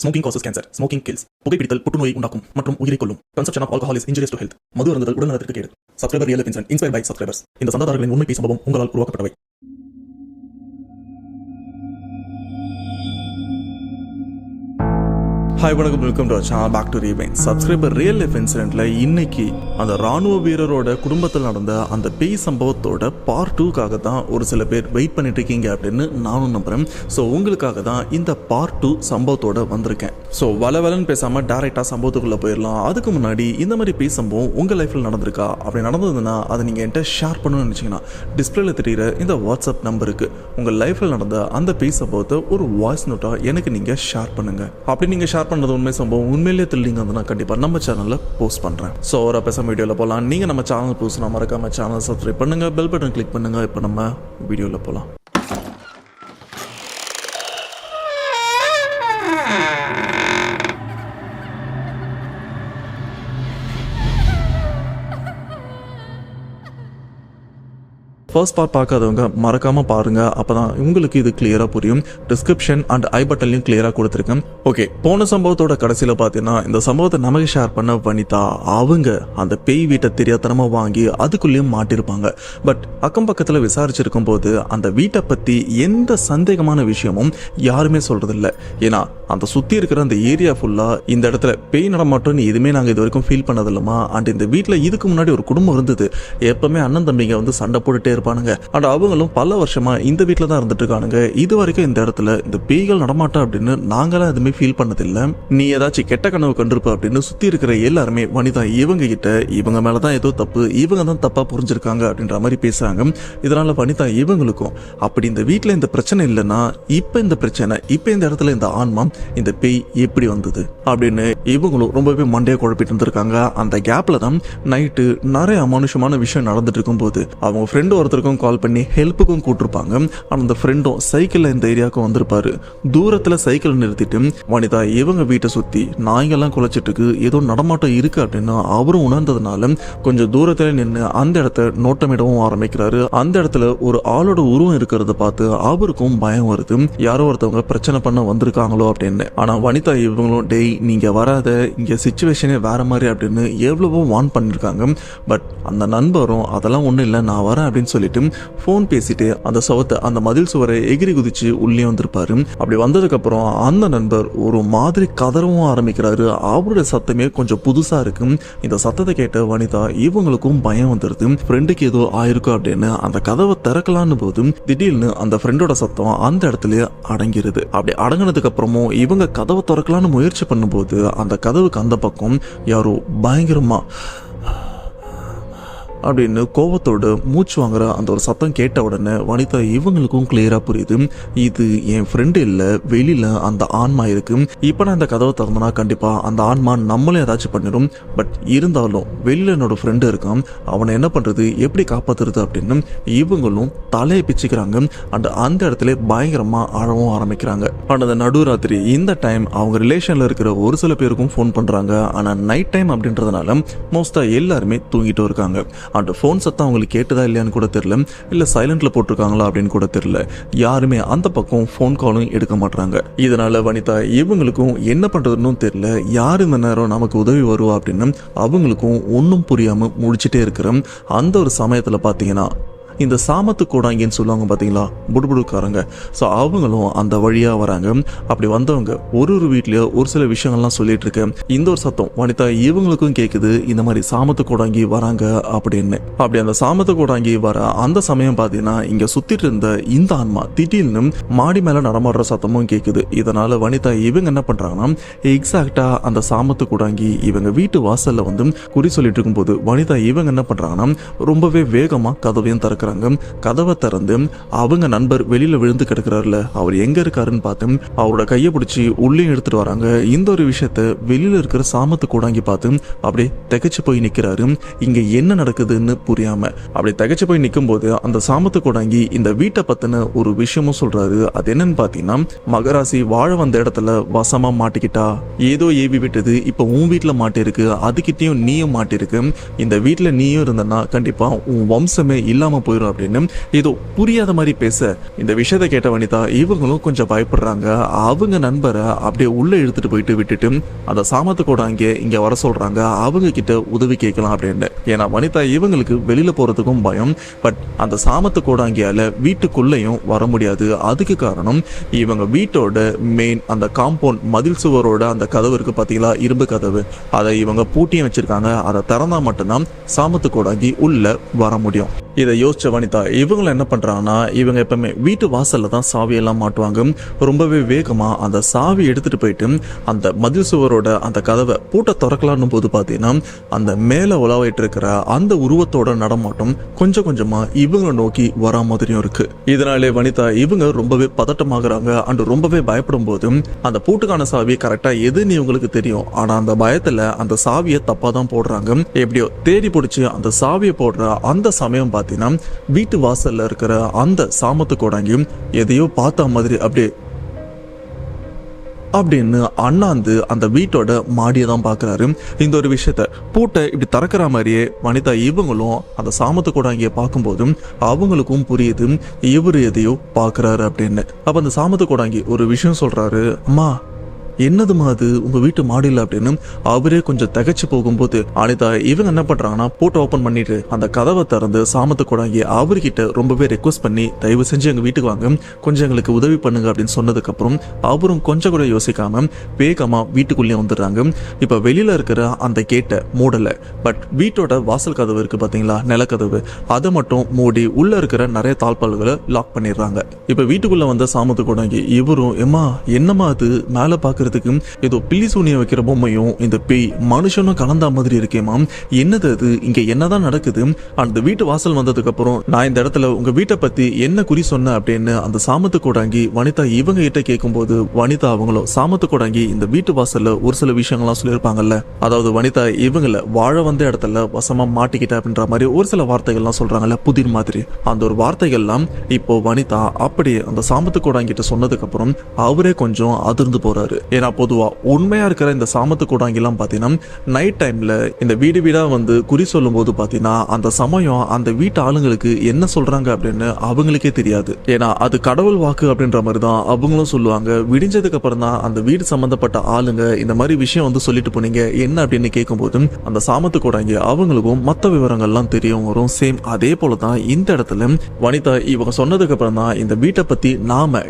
Smoking causes cancer. Smoking kills. புகைப்பிடித்தல் புற்றுநோயை உண்டாக்கும் மற்றும் உயிரை கொல்லும். Consumption of alcohol is injurious to health. மது அருந்துதல் உடல்நலத்திற்கு கேடு. Subscriber real life incident inspired by subscribers. இந்த சந்தாதாரர்களின் உண்மை பேசும் சம்பவம் உங்களால் உருவாக்கப்பட்டவை. ஹாய் வணக்கம், welcome to channel Back to Rewind. Subscriber real life இன்சிடென்ட்ல இன்னைக்கு அந்த ராணுவ வீரரோட குடும்பத்தில் நடந்த அந்த பேய் சம்பவத்தோட பார்ட் 2க்காக தான் ஒரு சில பேர் வெயிட் பண்ணிட்டு இருக்கீங்க அப்படின்னு நானும் நம்புறேன். ஸோ உங்களுக்காக தான் இந்த பார்ட் 2 சம்பவத்தோட வந்திருக்கேன். ஸோ வளவலன்னு பேசாம டைரக்டா சம்பவத்துக்குள்ள போயிடலாம். அதுக்கு முன்னாடி இந்த மாதிரி பேய் சம்பவம் உங்க லைஃப்ல நடந்திருக்கா? அப்படி நடந்ததுன்னா அதை நீங்க என்கிட்ட ஷேர் பண்ணணும்னு நினைச்சீங்கன்னா டிஸ்பிளேல தெரியுற இந்த வாட்ஸ்அப் நம்பருக்கு உங்க லைஃப்ல நடந்த அந்த பேய் சம்பவத்தை ஒரு வாய்ஸ் நோட்டா எனக்கு நீங்க ஷேர் பண்ணுங்க. அப்படி நீங்க ஷேர் பண்ணது உண்மை சம்பவம் உண்மையிலேயே த்ரில்லிங் வந்து நான் கண்டிப்பா நம்ம சேனல்ல போஸ்ட் பண்றேன். ஸோ ஒரு பேச வீடியோல போகலாம். நீங்க நம்ம சேனல் புதுசுனா மறக்காம சேனல் சப்ஸ்கிரைப் பண்ணுங்க, பெல் பட்டன் கிளிக் பண்ணுங்க. இப்போ நம்ம வீடியோல போகலாம். ஃபர்ஸ்ட் பார்ட் பார்க்காதவங்க மறக்காம பாருங்க, அப்பதான் உங்களுக்கு இது கிளியரா புரியும். டிஸ்கிரிப்ஷன் அண்ட் ஐ பட்டன்லையும் கிளியரா கொடுத்துருக்கேன். ஓகே, போன சம்பவத்தோட கடைசியில பாத்தீங்கன்னா இந்த சம்பவத்தை நமக்கு ஷேர் பண்ண வனிதா அவங்க அந்த பேய் வீட்டை தெரியாதனமா வாங்கி அதுக்குள்ளேயும் மாட்டிருப்பாங்க. பட் அக்கம் பக்கத்துல விசாரிச்சிருக்கும் போது அந்த வீட்டை பத்தி எந்த சந்தேகமான விஷயமும் யாருமே சொல்றது இல்லை. ஏன்னா அந்த சுத்தி இருக்கிற அந்த ஏரியா ஃபுல்லா இந்த இடத்துல பேய் நடமாட்டோம்னு எதுவுமே நாங்க இது வரைக்கும் ஃபீல் பண்ணது இல்லமா. அண்ட் இந்த வீட்டுல இதுக்கு முன்னாடி ஒரு குடும்பம் இருந்தது. எப்பவுமே அண்ணன் தம்பிங்க வந்து சண்டை போட்டுட்டே இருப்பானுங்க. அண்ட் அவங்களும் பல வருஷமா இந்த வீட்டுல தான் இருந்துட்டு இருக்கானுங்க. இது வரைக்கும் இந்த இடத்துல இந்த பேய்கள் நடமாட்டம் அப்படின்னு நாங்களாம் எதுவுமே ஃபீல் பண்ணதில்லை. நீ ஏதாச்சும் கெட்ட கனவு கண்டிருப்ப அப்படின்னு சுத்தி இருக்கிற எல்லாருமே வனிதா இவங்க கிட்ட இவங்க மேலதான் ஏதோ தப்பு, இவங்க தான் தப்பா புரிஞ்சிருக்காங்க அப்படின்ற மாதிரி பேசுறாங்க. இதனால வனிதா இவங்களுக்கும் அப்படி இந்த வீட்டுல இந்த பிரச்சனை இல்லைன்னா இப்ப இந்த பிரச்சனை, இப்ப இந்த இடத்துல இந்த ஆன்மா, இந்த பேய் எப்படி வந்தது அப்படின்னு இவங்களும் ரொம்பவே மண்டையை குழப்பிட்டு இருந்திருக்காங்க. அந்த கேப்ல தான் நைட்டு நிறைய அமானுஷமான விஷயம் நடந்துட்டு இருக்கும் போது அவங்க ஃப்ரெண்டு ஒருத்தருக்கும் கால் பண்ணி ஹெல்ப்புக்கும் கூட்டிருப்பாங்க. ஆனா அந்த ஃப்ரெண்டும் சைக்கிள்ல இந்த ஏரியாவுக்கு வந்திருப்பாரு. தூரத்துல சைக்கிள் நிறுத்திட்டு வனிதா இவங்க வீட்டை சுத்தி நாய்கள்லாம் குலைச்சிட்டு இருக்கு, ஏதோ நடமாட்டம் இருக்கு அப்படின்னு அவரும் உணர்ந்ததுனால கொஞ்சம் தூரத்துல நின்று அந்த இடத்த நோட்டமிடவும் ஆரம்பிக்கிறாரு. அந்த இடத்துல ஒரு ஆளோட உருவம் இருக்கிறத பார்த்து அவருக்கும் பயம் வருது. யாரோ ஒருத்தவங்க பிரச்சனை பண்ண வந்திருக்காங்களோ அப்படின்னு. ஆனா வனிதா இவங்களும் டேய் நீங்க வராத, இங்க சிச்சுவேஷனே வேற மாதிரி அப்படின்னு எவ்வளவோ வார்ன் பண்ணிருக்காங்க. பட் அந்த நண்பரும் அதெல்லாம் ஒண்ணும் இல்லை நான் வரேன் அப்படின்னு சொல்லிட்டு போன் பேசிட்டு அந்த சவத்தை அந்த மதில் சுவரை எகிரி குதிச்சு உள்ளே வந்திருப்பாரு. அப்படி வந்ததுக்கு அப்புறம் அந்த நண்பர் ஒரு மாதிரி கதறவும் ஆரம்பிக்கிறாரு. அவருடைய சத்தமே கொஞ்சம் புதுசா இருக்கு. இந்த சத்தத்தை கேட்ட வனிதா இவங்களுக்கும் பயம் வந்துருது. ஃப்ரெண்டுக்கு ஏதோ ஆயிருக்கும் அப்படின்னு அந்த கதவை திறக்கலான்னு போது திடீர்னு அந்த ஃப்ரெண்டோட சத்தம் அந்த இடத்துல அடங்கிருது. அப்படி அடங்கினதுக்கு அப்புறமும் இவங்க கதவை திறக்கலான்னு முயற்சி பண்ணும்போது அந்த கதவுக்கு அந்த பக்கம் யாரோ பயங்கரமா அப்படின்னு கோவத்தோடு மூச்சு வாங்குற அந்த ஒரு சத்தம் கேட்ட உடனே வனிதா இவங்களுக்கும் கிளியரா புரியுது, இது என் ஃப்ரெண்டு இல்ல, வெளியில அந்த ஆன்மா இருக்கு. இப்ப நான் இந்த கதவை திறந்தனா கண்டிப்பா அந்த ஆன்மா நம்மளும் ஏதாச்சும் பண்ணிடும். பட் இருந்தாலும் வெளியில என்னோட ஃப்ரெண்டு இருக்கான், அவனை என்ன பண்றது, எப்படி காப்பாத்துறது அப்படின்னு இவங்களும் தலையை பிச்சுக்கிறாங்க. அண்ட் அந்த இடத்துல பயங்கரமா அழவும் ஆரம்பிக்கிறாங்க. அண்ட் அந்த நடுராத்திரி இந்த டைம் அவங்க ரிலேஷன்ல இருக்கிற ஒரு சில பேருக்கும் ஃபோன் பண்றாங்க. ஆனா நைட் டைம் அப்படின்றதுனால மோஸ்டா எல்லாருமே தூங்கிட்டு இருக்காங்க. அந்த ஃபோன் சத்தம் அவங்களுக்கு கேட்டதா இல்லையான்னு கூட தெரியல, இல்ல சைலண்ட்ல போட்டிருக்காங்களா அப்படின்னு கூட தெரியல. யாருமே அந்த பக்கம் ஃபோன் காலும் எடுக்க மாட்டாங்க. இதனால வனிதா இவங்களுக்கும் என்ன பண்றதுன்னு தெரியல. யார் இந்த நேரம் நமக்கு உதவி வருவா அப்படின்னு அவங்களுக்கும் ஒன்னும் புரியாம முடிச்சுட்டே இருக்கிற அந்த ஒரு சமயத்துல பாத்தீங்கன்னா இந்த சாமத்து கூடாங்கன்னு சொல்லுவாங்க பாத்தீங்களா, புடுபுடுக்காரங்க. ஸோ அவங்களும் அந்த வழியா வராங்க. அப்படி வந்தவங்க ஒரு வீட்லயோ ஒரு சில விஷயங்கள்லாம் சொல்லிட்டு இருக்க இந்த ஒரு சத்தம் வனிதா இவங்களுக்கும் கேட்குது, இந்த மாதிரி சாமத்து கூடாங்கி வராங்க அப்படின்னு. அப்படி அந்த சாமத்து கூடாங்கி வர அந்த சமயம் பாத்தீங்கன்னா இங்க சுத்திட்டு இருந்த இந்த ஆன்மா திடீர்னு மாடி மேல நடமாடுற சத்தமும் கேட்குது. இதனால வனிதா இவங்க என்ன பண்றாங்கன்னா எக்ஸாக்டா அந்த சாமத்து கூடாங்கி இவங்க வீட்டு வாசல்ல வந்து குறி சொல்லிட்டு இருக்கும் போது வனிதா இவங்க என்ன பண்றாங்கன்னா ரொம்பவே வேகமா கதவையும் திறக்கிறாங்க. கதவை திறந்து அவங்க நண்பர் வெளியில விழுந்து கிடக்குறாருல, அவர் எங்க இருக்காருன்னு பார்த்து அவரோட கையை பிடிச்சி உள்ளே எடுத்துட்டு வராங்க. இந்த ஒரு விஷயத்த வெளியில இருக்கிற சாமத்து கூடாங்கி பார்த்து அப்படியே திகைச்சு போய் நிக்கிறாரு. இங்க என்ன நடக்குதுன்னு புரியாம அப்படி திகைச்சு போய் நிக்கும் போது அந்த சாமத்து கூடாங்கி இந்த வீட்டை பத்தின ஒரு விஷயமும் சொல்றாரு. அது என்னன்னு பாத்தீங்கன்னா, மகராசி வாழ வந்த இடத்துல வசமா மாட்டிக்கிட்டா, ஏதோ ஏவி விட்டது, இப்ப உன் வீட்டுல மாட்டிருக்கு, அதுக்கிட்டையும் நீயும் மாட்டிருக்கு. இந்த வீட்டுல நீயும் இருந்தனா கண்டிப்பா உன் வம்சமே இல்லாம போயிடும் அப்படின்னு ஏதோ புரியாத மாதிரி பேச இந்த விஷயத்த கேட்ட வனிதா இவங்களும் கொஞ்சம் பயப்படுறாங்க. அவங்க நண்பரை அப்படியே உள்ள இழுத்துட்டு போயிட்டு விட்டுட்டு அந்த சாமத்து கூட இங்க வர சொல்றாங்க, அவங்க கிட்ட உதவி கேட்கலாம் அப்படின்னு. ஏன்னா வனிதா இவங்களுக்கு வெளியில போறதுக்கும் பயம். பட் அந்த சாமத்து கூட அங்கேயால வீட்டுக்குள்ளேயும் வர முடியாது. அதுக்கு காரணம் இவங்க வீட்டோட மெயின் அந்த காம்பவுண்ட் மதில் சுவரோட அந்த கதவு இருக்கு பாத்தீங்களா, இரும்பு கதவு, அதை இவங்க பூட்டியும் வச்சிருக்காங்க. அதை திறந்தா மட்டும்தான் சாமத்து கோடாங்கி உள்ள வர முடியும். இதை யோசிச்ச வனிதா இவங்களை என்ன பண்றாங்கன்னா, இவங்க எப்பவுமே வீட்டு வாசல்ல தான் சாவியெல்லாம் மாட்டுவாங்க. ரொம்பவே வேகமா அந்த சாவி எடுத்துட்டு போயிட்டு அந்த மதில் சுவரோட அந்த கதவை பூட்ட திறக்கலான்னு போது பாத்தீங்கன்னா அந்த மேல உலாவிட்டு இருக்கிற அந்த உருவத்தோட நடமாட்டம் கொஞ்சம் கொஞ்சமா இவங்களை நோக்கி வரா மாதிரியும் இருக்கு. இதனாலே வனிதா இவங்க ரொம்பவே பதட்டமாகறாங்க. அண்ட் ரொம்பவே பயப்படும் போது அந்த பூட்டுக்கான சாவி கரெக்டா எதுன்னு இவங்களுக்கு தெரியும். ஆனா அந்த பயத்துல அந்த சாவியை தப்பா தான் போடுறாங்க. எப்படியோ தேடி பிடிச்சி அந்த சாவியை போடுற அந்த சமயம் பாத்தீங்கன்னா வீட்டு வாசல்ல இருக்கிற அந்த சாமத்து கோடாங்கியும் எதையோ பார்த்த மாதிரி அப்படின்னு அண்ணாந்து அந்த வீட்டோட மாடியை தான் பாக்குறாரு. இந்த ஒரு விஷயத்த பூட்டை இப்படி திறக்கிற மாதிரியே வனிதா இவங்களும் அந்த சாமத்து கோடாங்கியை பார்க்கும்போதும் அவங்களுக்கும் புரியுது இவரு எதையோ பாக்குறாரு அப்படின்னு. அப்ப அந்த சாமத்து கோடாங்கி ஒரு விஷயம் சொல்றாரு, அம்மா என்னதுமா அது உங்க வீட்டு மாடியில் அப்படின்னு அவரே கொஞ்சம் திகச்சு போகும்போது அனிதா இவங்க என்ன பண்றாங்கன்னா பூட்டை ஓபன் பண்ணிட்டு அந்த கதவை திறந்து சாமத்து கோடாங்கி அவர்கிட்ட ரொம்பவே ரெக்வஸ்ட் பண்ணி தயவு செஞ்சு எங்க வீட்டுக்கு வாங்க, கொஞ்சம் எங்களுக்கு உதவி பண்ணுங்க அப்படின்னு சொன்னதுக்கு அப்புறம் அவரும் கொஞ்சம் கூட யோசிக்காம வேகமா வீட்டுக்குள்ளேயே வந்துடுறாங்க. இப்ப வெளியில இருக்கிற அந்த கேட்டை மூடல, பட் வீட்டோட வாசல் கதவு இருக்கு பாத்தீங்களா, நிலக்கதவு, அதை மட்டும் மூடி உள்ள இருக்கிற நிறைய தாழ்பால்களை லாக் பண்ணிடுறாங்க. இப்ப வீட்டுக்குள்ள வந்த சாமத்து கோடாங்கி இவரும், எம்மா என்னமா அது மேல பாக்குறது ஏதோ பில்லி சூனிய வைக்கிற பொம்மையும் இந்த பேய் மனுஷனும் கலந்தா மாதிரி இருக்கேமா, என்னது அது, இங்க என்னதான் நடக்குது? அந்த வீட்டு வாசல் வந்ததுக்கு அப்புறம் நான் இந்த இடத்துல உங்க வீட்டை பத்தி என்ன குறி சொன்ன அப்படின்னு அந்த சாமத்து கோடாங்கி வனிதா இவங்க கிட்ட கேட்கும்போது வனிதா அவங்களும் சாமத்து கோடாங்கி இந்த வீட்டு வாசல்ல ஒரு சில விஷயங்கள்லாம் சொல்லியிருப்பாங்கல்ல, அதாவது வனிதா இவங்கள வாழ வந்த இடத்துல வசமா மாட்டிக்கிட்ட அப்படின்ற மாதிரி ஒரு சில வார்த்தைகள்லாம் சொல்றாங்கல்ல புதிர் மாதிரி, அந்த ஒரு வார்த்தைகள்லாம் இப்போ வனிதா அப்படியே அந்த சாமத்து கோடாங்கிட்ட சொன்னதுக்கு அப்புறம் அவரே கொஞ்சம் அதிர்ந்து போறாரு. ஏன்னா பொதுவா உண்மையா இருக்கிற இந்த சாமத்து கோடாங்கிலாம் பாத்தீங்கன்னா நைட் டைம்ல இந்த வீடு வீடா வந்து குறி சொல்லும் போது பாத்தீங்கன்னா அந்த சமயம் அந்த வீட்டு ஆளுங்களுக்கு என்ன சொல்றாங்க அப்படின்னு அவங்களுக்கே தெரியாது. ஏன்னா அது கடவுள் வாக்கு அப்படின்ற மாதிரி தான் அவங்களும் சொல்லுவாங்க. விடிஞ்சதுக்கு அப்புறம் தான் அந்த வீடு சம்பந்தப்பட்ட ஆளுங்க இந்த மாதிரி விஷயம் வந்து சொல்லிட்டு போனீங்க என்ன அப்படின்னு கேட்கும்போது அந்த சாமத்து கோடாங்கி அவங்களுக்கும் மற்ற விவரங்கள்லாம் தெரியும் வரும். சேம் அதே போலதான் இந்த இடத்துல வனிதா இவங்க சொன்னதுக்கு அப்புறம் தான் இந்த வீட்டை பத்தி நாம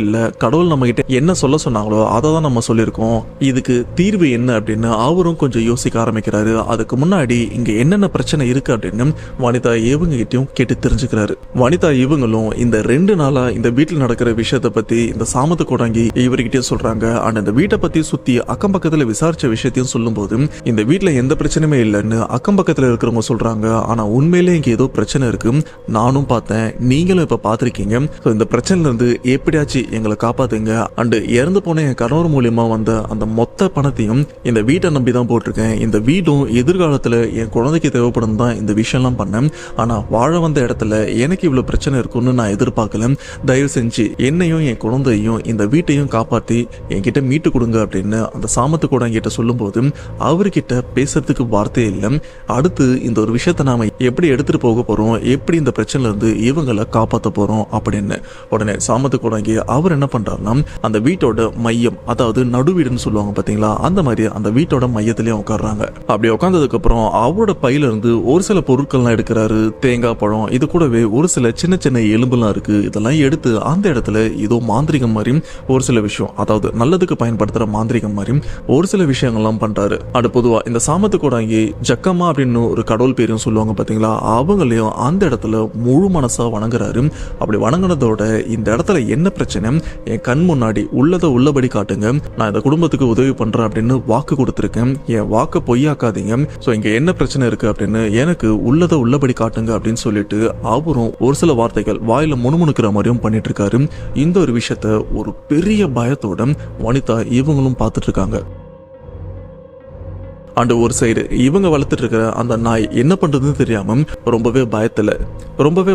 இல்ல கடவுள் நம்ம கிட்ட என்ன சொல்ல சொன்னாங்களோ அதை தான் நம்ம சொல்லியிருக்கோம், இதுக்கு தீர்வு என்ன அப்படின்னு அவரும் கொஞ்சம் யோசிக்க ஆரம்பிக்கிறாரு. அதுக்கு முன்னாடி இங்க என்னென்ன பிரச்சனை இருக்கு அப்படின்னு வனிதா இவங்க கிட்டயும் கேட்டு தெரிஞ்சுக்கிறாரு. வனிதா இவங்களும் இந்த 2 நாளா இந்த வீட்டில் நடக்கிற விஷயத்த பத்தி இந்த சாமத்து கோடாங்கி இவர்கிட்டயும் சொல்றாங்க. அண்ட் இந்த வீட்டை பத்தி சுத்தி அக்கம் பக்கத்துல விசாரிச்ச விஷயத்தையும் சொல்லும் போது இந்த வீட்டுல எந்த பிரச்சனையுமே இல்லைன்னு அக்கம் பக்கத்துல இருக்கிறவங்க சொல்றாங்க. ஆனா உண்மையிலே இங்க ஏதோ பிரச்சனை இருக்கு, நானும் பார்த்தேன், நீங்களும் இப்ப பாத்திருக்கீங்க. இந்த பிரச்சனைல இருந்து எப்படியாச்சும் எங்களை காப்பாத்துங்க. அண்ட் இறந்து போன என் கணவர் மூலியமா வந்த அந்த மொத்த பணத்தையும் இந்த வீட்டை நம்பி தான் போட்டிருக்கேன். இந்த வீடும் எதிர்காலத்துல என் குழந்தைக்கு தேவைப்படும் தான் இந்த விஷயம்லாம் பண்ணேன். ஆனா வாழ வந்த இடத்துல எனக்கு இவ்வளவு பிரச்சனை இருக்குன்னு நான் எதிர்பார்க்கல. தயவு செஞ்சு என்னையும் என் குழந்தையும் இந்த வீட்டையும் காப்பாத்தி என்கிட்ட மீட்டு கொடுங்க அப்படின்னு அந்த சாமத்து கூட என்கிட்ட சொல்லும் போது அவர்கிட்ட பேசுறதுக்கு வார்த்தையே இல்லை. அடுத்து இந்த ஒரு விஷயத்த நாம எப்படி எடுத்துட்டு போக போறோம், எப்படி இந்த பிரச்சனைல இருந்து இவங்களை காப்பாற்ற போறோம் அப்படின்னு உடனே சாமத்து கோடாங்கி அவர் என்ன பண்றாருன்னா அந்த வீட்டோட மையம், அதாவது நடுவீடுன்னு சொல்லுவாங்க பாத்தீங்களா, அந்த மாதிரி அந்த வீட்டோட மையத்திலேயே உட்காடுறாங்க. அப்படி உட்கார்ந்ததுக்கு அப்புறம் அவரோட பையில இருந்து ஒரு சில பொருட்கள்லாம் எடுக்கிறாரு. தேங்காய் பழம், இது கூடவே ஒரு சில சின்ன சின்ன எலும்புலாம் இருக்கு. இதெல்லாம் எடுத்து அந்த இடத்துல ஏதோ மாந்திரிகம் மாதிரி ஒரு சில விஷயம், அதாவது நல்லதுக்கு பயன்படுத்துற மாந்திரிகம் மாதிரி ஒரு சில விஷயங்கள்லாம் பண்றாரு. அது பொதுவா இந்த சாமத்து கோடாங்கி ஜக்கம்மா அப்படின்னு ஒரு கடவுள் பேரையும் சொல்லுவாங்க பாத்தீங்களா, அவங்களையும் அந்த இடத்துல முழு மனசா வணங்குறாரு. அப்படி வணங்கினதோட இந்த இடத்துல என்ன பிரச்சனை, என் கண் முன்னாடி உள்ளதை உள்ளபடி காட்டுங்க, நான் இந்த குடும்பத்துக்கு உதவி பண்றேன் அப்படின்னு வாக்கு கொடுத்திருக்கேன், என் வாக்க பொய்யாக்காதீங்க, சோ இங்க என்ன பிரச்சனை இருக்கு அப்படின்னு எனக்கு உள்ளதை உள்ளபடி காட்டுங்க அப்படின்னு சொல்லிட்டு அவரும் ஒரு சில வார்த்தைகள் வாயில முணுமுணுக்கிற மாதிரியும் பண்ணிட்டு இருக்காரு. இந்த ஒரு விஷயத்த ஒரு பெரிய பயத்தோட வனிதா இவங்களும் பார்த்துட்டு இருக்காங்க. அண்ட் ஒரு சைடு இவங்க வளர்த்துட்டு இருக்கிற அந்த நாய் என்ன பண்றதுன்னு தெரியாம ரொம்பவே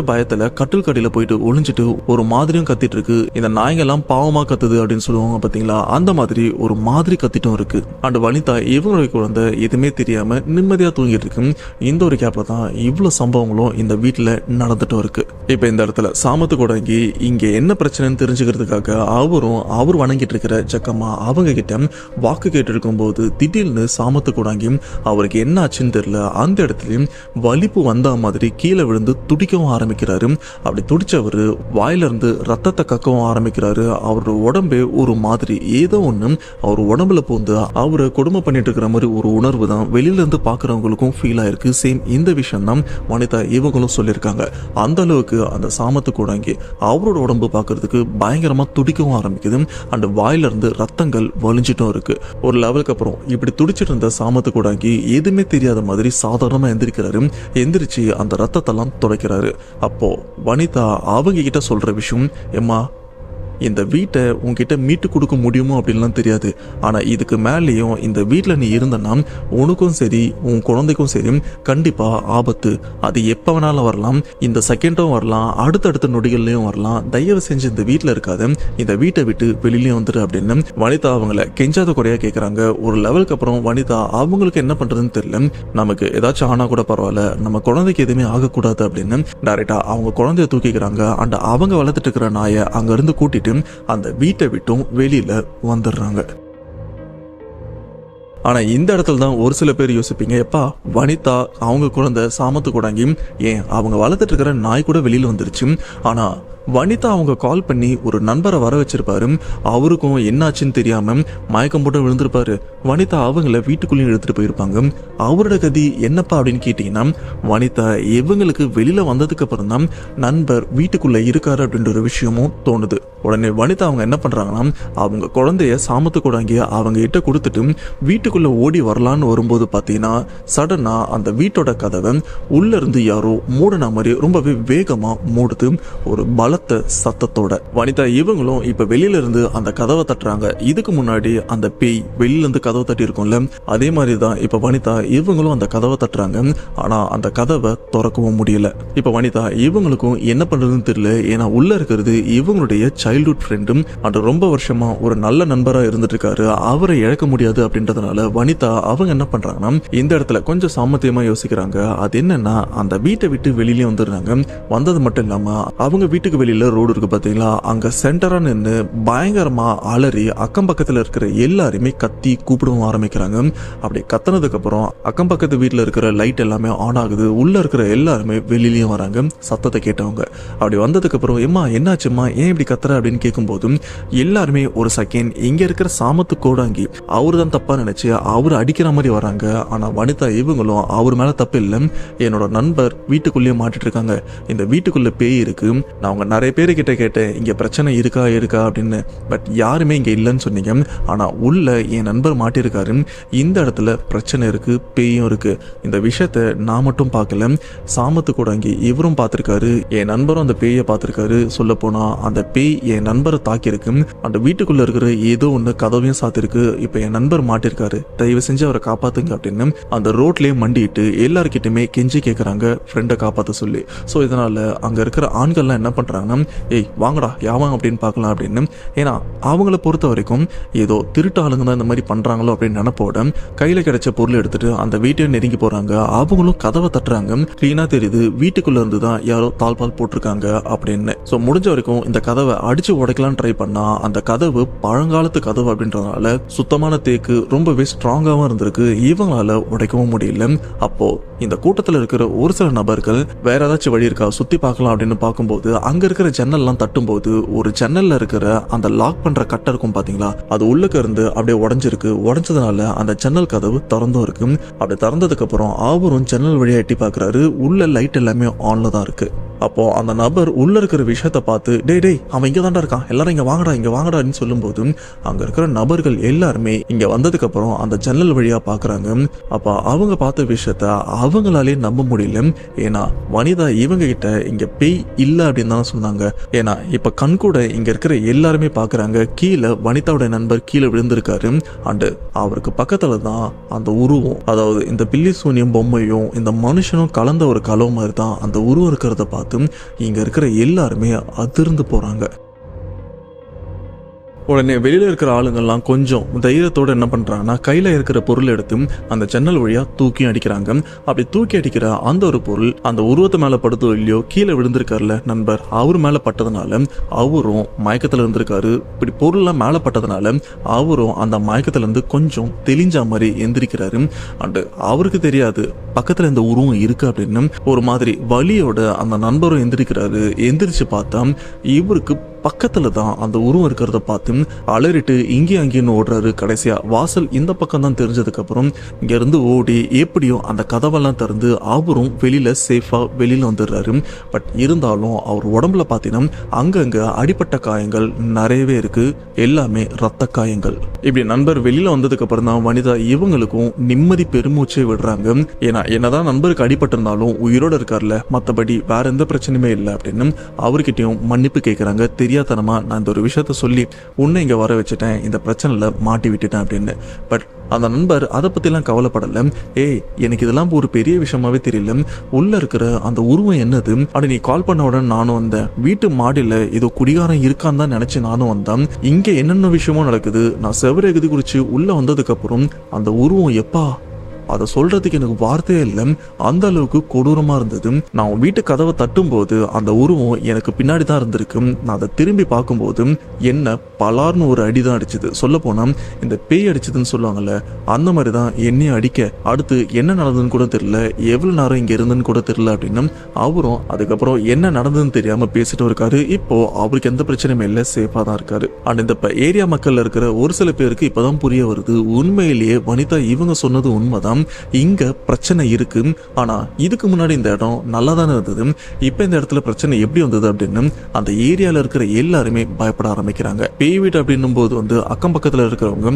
பயத்துல கட்டில் கடியில போயிட்டு ஒளிஞ்சிட்டு ஒரு மாதிரியும் கத்திட்டு இருக்கு. இந்த நாய்கெல்லாம் பாவமா கத்துது அப்படின்னு சொல்லுவாங்க பாத்தீங்களா, அந்த மாதிரி ஒரு மாதிரி கத்திட்டும் இருக்கு. அண்ட் வனிதா இவங்களுடைய குழந்தை எதுவுமே தெரியாம நிம்மதியா தூங்கிட்டு இருக்கு. இந்த ஒரு கேப்ல தான் இவ்வளவு சம்பவங்களும் இந்த வீட்டுல நடந்துட்டும் இருக்கு. இப்ப இந்த இடத்துல சாமத்து கொடாங்கி இங்க என்ன பிரச்சனைன்னு தெரிஞ்சுக்கிறதுக்காக அவர் வணங்கிட்டு இருக்கிற ஜக்கம்மா அவங்க கிட்ட வாக்கு கேட்டு இருக்கும் போது திடீர்னு சாமத்து கொடாங்கி அவருக்கு என்ன ஆச்சுன்னு தெரியல, அந்த இடத்துலயும் வலிப்பு வந்த மாதிரி கீழே விழுந்து துடிக்கவும் ஆரம்பிக்கிறாரு. அப்படி துடிச்சவரு வாயில இருந்து ரத்தத்தை கக்கவும் ஆரம்பிக்கிறாரு. அவரோட உடம்பே ஒரு மாதிரி ஏதோ ஒண்ணு அவர் உடம்புல போந்து அவரை கொடுமை பண்ணிட்டு இருக்கிற மாதிரி ஒரு உணர்வு தான் வெளியில இருந்து பாக்குறவங்களுக்கும் ஃபீல் ஆயிருக்கு. சேம் இந்த விஷயம் தான் வனிதா இவங்களும் சொல்லியிருக்காங்க. அந்த அளவுக்கு அந்த சாமத்து கூடாங்கி அவரோட உடம்பு பார்க்கறதுக்கு பயங்கரமா துடிக்கவும் ஆரம்பிக்குது. அண்ட் வாயில இருந்து ரத்தங்கள் வலிஞ்சிட்டும் இருக்கு. ஒரு லெவலுக்கு அப்புறம் இப்படி துடிச்சிட்டு இருந்த சாமத்து கூடாங்கி எதுவுமே தெரியாத மாதிரி சாதாரணமா எந்திரிக்கிறாரு. எந்திரிச்சு அந்த ரத்தத்தெல்லாம் துடைக்கிறாரு. அப்போ வனிதா அவங்க கிட்ட சொல்ற விஷயம், எம்மா இந்த வீட்டை உன்கிட்ட மீட்டு கொடுக்க முடியுமோ அப்படின்லாம் தெரியாது, ஆனா இதுக்கு மேலேயும் இந்த வீட்டில் நீ இருந்தனா உனக்கும் சரி உன் குழந்தைக்கும் சரி கண்டிப்பா ஆபத்து. அது எப்ப வேணாலும் வரலாம், இந்த செகண்டும் வரலாம், அடுத்தடுத்த நொடிகள்லயும் வரலாம். தயவு செஞ்சு இந்த வீட்டில் இருக்காது, இந்த வீட்டை விட்டு வெளியிலயும் வந்துரு அப்படின்னு வனிதா அவங்கள கெஞ்சாத குறையா கேட்கறாங்க. ஒரு லெவலுக்கு அப்புறம் வனிதா அவங்களுக்கு என்ன பண்றதுன்னு தெரியல, நமக்கு ஏதாச்சும் ஆனா கூட பரவாயில்ல, நம்ம குழந்தைக்கு எதுவுமே ஆகக்கூடாது அப்படின்னு டைரக்டா அவங்க குழந்தைய தூக்கிக்கிறாங்க. அண்ட் அவங்க வளர்த்துட்டு இருக்கிற நாயை அங்க இருந்து கூட்டிட்டு அந்த வீட்டை விட்டும் வெளியில வந்துடுறாங்க. ஆனா இந்த இடத்துல தான் ஒரு சில பேர் யோசிப்பீங்க, எப்பா வனிதா அவங்க குழந்தை சாமத்து கூடாங்கி ஏன் அவங்க வளர்த்துட்டு இருக்கிற நாய் கூட வெளியில வந்துருச்சு, ஆனா வனிதா அவங்க கால் பண்ணி ஒரு நண்பரை வர வச்சிருப்பாரு. அவருக்கும் என்னாச்சுன்னு தெரியாம மயக்கம் போட்டு விழுந்திருப்பாரு. வனிதா அவங்கள வீட்டுக்குள்ளேயும் எடுத்துட்டு போயிருப்பாங்க. அவரோட கதி என்னப்பா அப்படின்னு கேட்டீங்கன்னா, வனிதா இவங்களுக்கு வெளியில வந்ததுக்கு அப்புறம் தான் நண்பர் வீட்டுக்குள்ள இருக்காரு அப்படின்ற ஒரு விஷயமும் தோணுது. உடனே வனிதா அவங்க என்ன பண்றாங்கன்னா, அவங்க குழந்தைய சாமத்து கூடாங்கி அவங்க கிட்ட கொடுத்துட்டு வீட்டுக்குள்ள ஓடி வரலான்னு வரும்போது பாத்தீங்கன்னா சடனா அந்த வீட்டோட கதவை உள்ள இருந்து யாரோ மூடின மாதிரி ரொம்பவே வேகமா மூடுது ஒரு பலத்த சத்தத்தோட. வனிதா இவங்களும் இப்ப வெளியில இருந்து அந்த கதவை தட்டுறாங்க. இதுக்கு முன்னாடி அந்த பேய் வெளியில இருந்து கதவை தட்டி இருக்கும்ல, அதே மாதிரிதான் இப்ப வனிதா இவங்களும் அந்த கதவை தட்டுறாங்க. ஆனா அந்த கதவை திறக்கவும் முடியல. இப்ப வனிதா இவங்களுக்கும் என்ன பண்றதுன்னு தெரியல. ஏன்னா உள்ள இருக்கிறது இவங்களுடைய சைல்ட்ஹுட் ஃப்ரெண்டும் அது ரொம்ப வருஷமா ஒரு நல்ல நண்பரா இருந்துட்டு இருக்காரு. அவரை இழக்க முடியாது அப்படின்றதுனால வனிதா அவங்க என்ன பண்றாங்கன்னா இந்த இடத்துல கொஞ்சம் சாமர்த்தியமா யோசிக்கிறாங்க. அது என்னன்னா அந்த வீட்டை விட்டு வெளியிலே வந்துடுறாங்க. வந்தது மட்டும் இல்லாம அவங்க வீட்டுக்கு வெளியில ரோடு இருக்கு பாத்தீங்களா, அங்க சென்டரா நின்று பயங்கரமா அலறி அக்கம் பக்கத்துல இருக்கிற எல்லாருமே கத்தி கூப்பிடவும் ஆரம்பிக்கிறாங்க. அப்படி கத்தினதுக்கு அப்புறம் அக்கம் பக்கத்து வீட்டுல இருக்கிற லைட் எல்லாமே ஆன் ஆகுது. உள்ள இருக்கிற எல்லாருமே வெளியிலயும் வராங்க சத்தத்தை கேட்டவங்க. அப்படி வந்ததுக்கு அப்புறம் எம்மா என்னாச்சுமா ஏன் இப்படி கத்துற அப்படின்னு கேட்கும் போதும் எல்லாருமே ஒரு செகண்ட் இங்க இருக்கிற சாமத்து கோடாங்கி அவரு தான் தப்பா நினைச்சு அவரு அடிக்கிற மாதிரி வராங்க. ஆனா வனிதா இவங்களும் அவர் மேல தப்பு இல்லை, என்னோட நண்பர் வீட்டுக்குள்ளேயே மாட்டிட்டு இருக்காங்க, இந்த வீட்டுக்குள்ள பேய் இருக்கு, நான் அவங்க நிறைய பேரு கிட்ட கேட்டேன் இங்க பிரச்சனை இருக்கா அப்படின்னு, பட் யாருமே இங்க இல்லைன்னு சொன்னீங்க, ஆனா உள்ள என் நண்பர் மாட்டிருக்காரு, இந்த இடத்துல பிரச்சனை இருக்கு, பேயும் இருக்கு, இந்த விஷயத்த நான் மட்டும் பார்க்கல, சாமத்து கூடாங்கி இவரும் பார்த்திருக்காரு, என் நண்பரும் அந்த பேயை பார்த்திருக்காரு. சொல்ல போனா அந்த பேய் என் நண்பரை தாக்கியிருக்கு, அந்த வீட்டுக்குள்ள இருக்கிற ஏதோ ஒண்ணு கதவையும் சாத்திருக்கு, இப்ப என் நண்பர் மாட்டிருக்காரு, தயவு செஞ்சு அவரை காப்பாத்துங்க அப்படின்னு அந்த ரோட்லயே மண்டிட்டு எல்லார்கிட்டயுமே கெஞ்சி கேட்கறாங்க ஃப்ரெண்டை காப்பாத்த சொல்லி. சோ இதனால அங்க இருக்கிற ஆண்கள்லாம் என்ன பண்றாங்கன்னா, ஏய் வாங்கடா யாவாங்க அப்படின்னு பார்க்கலாம் அப்படின்னு. ஏன்னா அவங்கள பொறுத்த வரைக்கும் ஏதோ திருட்டு ஆளுங்க தான் இந்த மாதிரி பண்றாங்களோ அப்படின்னு நினைப்போட கையில கிடைச்ச பொருள் எடுத்துட்டு அந்த வீட்டையும் நெருங்கி போறாங்க. அவங்களும் கதவை தட்டுறாங்க. கிளீனா தெரியுது வீட்டுக்குள்ள இருந்து தான் யாரோ தாழ்பால் போட்டிருக்காங்க அப்படின்னு. சோ முடிஞ்ச வரைக்கும் இந்த கதவை அடிச்சு உடைக்கலாம்னு ட்ரை பண்ணா அந்த கதவு பழங்காலத்து கதவு அப்படின்றதுனால சுத்தமான தேக்கு ரொம்பவே ஸ்ட்ராங்காவும் இருந்திருக்கு, இவங்களால உடைக்கவும் முடியல. அப்போ இந்த கூட்டத்துல இருக்கிற ஒரு சில நபர்கள் வேற ஏதாச்சும் வழி இருக்கா சுத்தி பார்க்கலாம் அப்படின்னு பார்க்கும்போது அங்க இருக்கிற ஜன்னல்லாம் தட்டும் போது ஒரு ஜன்னல்ல இருக்கிற அந்த லாக் பண்ற கட்டை இருக்கும் பாத்தீங்களா, அது உள்ளுக்கு இருந்து அப்படியே உடைஞ்சிருக்கு. உடைஞ்சதுனால அந்த ஜன்னல் கதவு திறந்தும் இருக்கு. அப்படி திறந்ததுக்கு அப்புறம் அவரும் ஜன்னல் வழியா எட்டி பாக்குறாரு. உள்ள லைட் எல்லாமே ஆன்ல தான் இருக்கு. அப்போ அந்த நபர் உள்ள இருக்கிற விஷயத்த பார்த்து டேய் அவன் இங்க தாண்டா இருக்கான், எல்லாரும் இங்க வாங்கடான்னு சொல்லும்போது அங்க இருக்கிற நபர்கள் எல்லாருமே இங்க வந்ததுக்கு அப்புறம் அந்த ஜன்னல் வழியா பாக்குறாங்க. அப்ப அவங்க பார்த்த விஷயத்த அவங்களாலே நம்ப முடியல. ஏன்னா வனிதா இவங்க கிட்ட இங்க பேய் இல்ல அப்படின்னு தானே சொன்னாங்க. ஏன்னா இப்ப கண் கூட இங்க இருக்கிற எல்லாருமே பாக்குறாங்க, கீழே வனிதாவோட நண்பர் கீழே விழுந்திருக்காரு. அண்டு அவருக்கு பக்கத்துல தான் அந்த உருவம், அதாவது இந்த பில்லி சூனியம் பொம்மையும் இந்த மனுஷனும் கலந்த ஒரு கலவை மாதிரி தான் அந்த உருவம் இருக்கிறத பார்த்து இங்க இருக்கிற எல்லாருமே அதிர்ந்து போறாங்க. உடனே வெளியில இருக்கிற ஆளுங்கள்லாம் கொஞ்சம் தைரியத்தோட என்ன பண்றாங்கன்னா கையில இருக்கிற பொருள் எடுத்து அந்த ஜன்னல் வழியா தூக்கி அடிக்கிறாங்க. அப்படி தூக்கி அடிக்கிற அந்த ஒரு பொருள் அந்த உருவத்து மேல படுத்தோ இல்லையோ கீழே விழுந்திருக்காருல நண்பர், அவர் மேல பட்டதுனால அவரும் மயக்கத்துல இருந்திருக்காரு. இப்படி பொருள்லாம் மேல பட்டதுனால அவரும் அந்த மயக்கத்துல இருந்து கொஞ்சம் தெளிஞ்ச மாதிரி எந்திரிக்கிறாரு. அண்ட் அவருக்கு தெரியாது பக்கத்துல இந்த உருவம் இருக்கு அப்படின்னு. ஒரு மாதிரி வலியோட அந்த நண்பரும் எந்திரிக்கிறாரு. எந்திரிச்சு பார்த்தா இவருக்கு பக்கத்துல தான் அந்த உருவம் இருக்கிறத பார்த்து அலறிட்டு இங்கேயும் அங்கேயும் ஓடுறாரு. கடைசியா வாசல் இந்த பக்கம் தான் தெரிஞ்சதுக்கு அப்புறம் இங்க இருந்து ஓடி எப்படியோ அந்த கதவெல்லாம் திறந்து அவரும் வெளியில சேஃபா வெளியில வந்துடுறாரு. பட் இருந்தாலும் அவர் உடம்புல பாத்தீங்கன்னா அங்கங்க அடிப்பட்ட காயங்கள் நிறையவே இருக்கு, எல்லாமே ரத்த காயங்கள். இப்படி நண்பர் வெளியில வந்ததுக்கு அப்புறம் தான் வனிதா இவங்களுக்கும் நிம்மதி பெருமூச்சே விடுறாங்க. ஏன்னா என்னதான் நண்பருக்கு அடிபட்டிருந்தாலும் உயிரோட இருக்கார்ல, மற்றபடி வேற எந்த பிரச்சனையுமே இல்லை அப்படின்னு அவர்கிட்டயும் மன்னிப்பு கேட்கறாங்க. தெரியாதனமா நான் இந்த ஒரு விஷயத்த சொல்லி உன்னை இங்க வர வச்சுட்டேன், இந்த பிரச்சனைல மாட்டி விட்டுட்டேன் அப்படின்னு. பட் அந்த நண்பர் அதை பத்திலாம் கவலைப்படல. எனக்கு இதெல்லாம் ஒரு பெரிய விஷயமாவே தெரியல, உள்ள இருக்கிற அந்த உருவம் என்னது அப்படி நீ கால் பண்ண உடனே நானும் வந்தேன், வீட்டு மாடியில ஏதோ குடிகாரம் இருக்கான்னு தான் நினைச்சு நானும் வந்தேன், இங்க என்னென்ன விஷயமும் நடக்குது, நான் செவர எகுதி குறிச்சு உள்ள வந்ததுக்கு அப்புறம் அந்த உருவம் எப்பா அதை சொல்றதுக்கு எனக்கு வார்த்தையே இல்லை, அந்த அளவுக்கு கொடூரமா இருந்தது. நான் வீட்டு கதவை தட்டும் போது அந்த உருவம் எனக்கு பின்னாடி தான் இருந்திருக்கு. நான் அதை திரும்பி பார்க்கும்போது என்ன பலார்னு ஒரு அடிதான் அடிச்சுது. சொல்ல போனா இந்த பேய் அடிச்சதுன்னு சொல்லுவாங்கல்ல, அந்த மாதிரி தான் என்னையும் அடிக்க. அடுத்து என்ன நடந்ததுன்னு கூட தெரியல, எவ்வளவு நேரம் இங்க இருந்துன்னு கூட தெரியல அப்படின்னு அவரும் அதுக்கப்புறம் என்ன நடந்ததுன்னு தெரியாம பேசிட்டு இருக்காரு. இப்போ அவருக்கு எந்த பிரச்சனையும் இல்லை, சேஃபா தான் இருக்காரு. அண்ட் இந்த ஏரியா மக்கள்ல இருக்கிற ஒரு சில பேருக்கு இப்பதான் புரிய வருது, உண்மையிலேயே வனிதா இவங்க சொன்னது உண்மைதான், இங்க பிரச்சனை இருக்கு. ஆனா இதுக்கு முன்னாடி இந்த இடம் நல்லா தானே இருந்தது, இப்ப இந்த இடத்துல பிரச்சனை எப்படி வந்தது அப்படின்னு அந்த ஏரியால இருக்கிற எல்லாருமே பயப்பட ஆரம்பிக்கிறாங்க. பேய் வீடு அப்படின்னும் போது அக்கம் பக்கத்துல இருக்கிறவங்க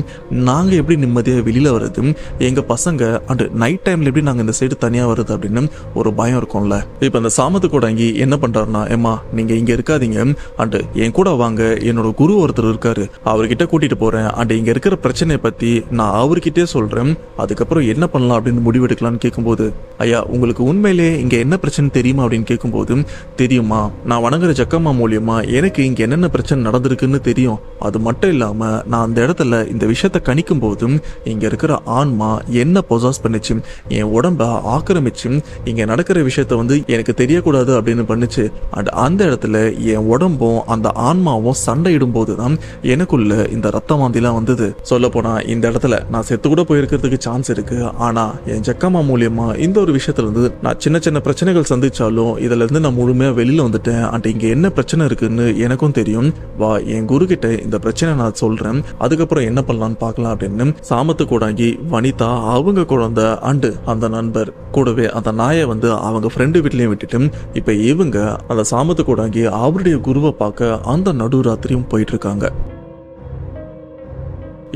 நாங்க எப்படி நிம்மதியா வெளியில வருது, எங்க பசங்க அண்ட் நைட் டைம்ல எப்படி நாங்க இந்த சைடு தனியா வருது அப்படின்னு ஒரு பயம் இருக்கும்ல. இப்ப அந்த சாமத்து கூடங்கி என்ன பண்றாருன்னா, ஏமா நீங்க இங்க இருக்காதீங்க, அண்ட் என் கூட வாங்க, என்னோட குரு ஒருத்தர் இருக்காரு, அவர்கிட்ட கூட்டிட்டு போறேன், அண்ட் இங்க இருக்கிற பிரச்சனையை பத்தி நான் அவர்கிட்டே சொல்றேன், அதுக்கப்புறம் என்ன பண்ணலாம் அப்படின்னு முடிவெடுக்கலாம்னு கேட்கும்போது, ஐயா உங்களுக்கு உண்மையிலேயே இங்க என்ன பிரச்சனை தெரியுமா அப்படின்னு கேட்கும்போது, தெரியுமா, நான் வணங்குற ஜக்கம்மா மூலியமா எனக்கு இங்க என்னென்ன பிரச்சனை நடந்திருக்குன்னு தெரியும். அது மட்டும் இல்லாம நான் அந்த இடத்துல இந்த விஷயத்த கணிக்கும் போதும் இங்க இருக்கிற ஆன்மா என்ன பொசாஸ் பண்ணிச்சு, என் உடம்ப ஆக்கிரமிச்சு இங்க நடக்கிற விஷயத்த எனக்கு தெரியக்கூடாது அப்படின்னு பண்ணுச்சு. அண்ட் அந்த இடத்துல என் உடம்பும் அந்த ஆன்மாவும் சண்டையிடும் போதுதான் எனக்குள்ள இந்த ரத்த வாந்திலாம் வந்தது. சொல்ல போனா இந்த இடத்துல நான் செத்து கூட போயிருக்கிறதுக்கு சான்ஸ் இருக்கு. ஆனா என் ஜக்கம்மா மூலியமா இந்த ஒரு விஷயத்துல இருந்து நான் சின்ன சின்ன பிரச்சனைகள் சந்திச்சாலும் இதுல இருந்து நான் முழுமையா வெளியில வந்துட்டேன். அண்ட் இங்க என்ன பிரச்சனை இருக்குன்னு எனக்கும் தெரியும், வா என் குரு கிட்ட இந்த பிரச்சனை நான் சொல்றேன், அதுக்கப்புறம் என்ன பண்ணலாம்னு பார்க்கலாம் அப்படின்னு சாமத்து கூடாங்கி வனிதா அவங்க குழந்தை அண்டு அந்த நண்பர் கூடவே அந்த நாயை அவங்க ஃப்ரெண்டு வீட்லயும் விட்டுட்டு இப்ப இவங்க அந்த சாமத்து கூடாங்கி அவருடைய குருவை பார்க்க அந்த நடுராத்திரியும் போயிட்டு இருக்காங்க.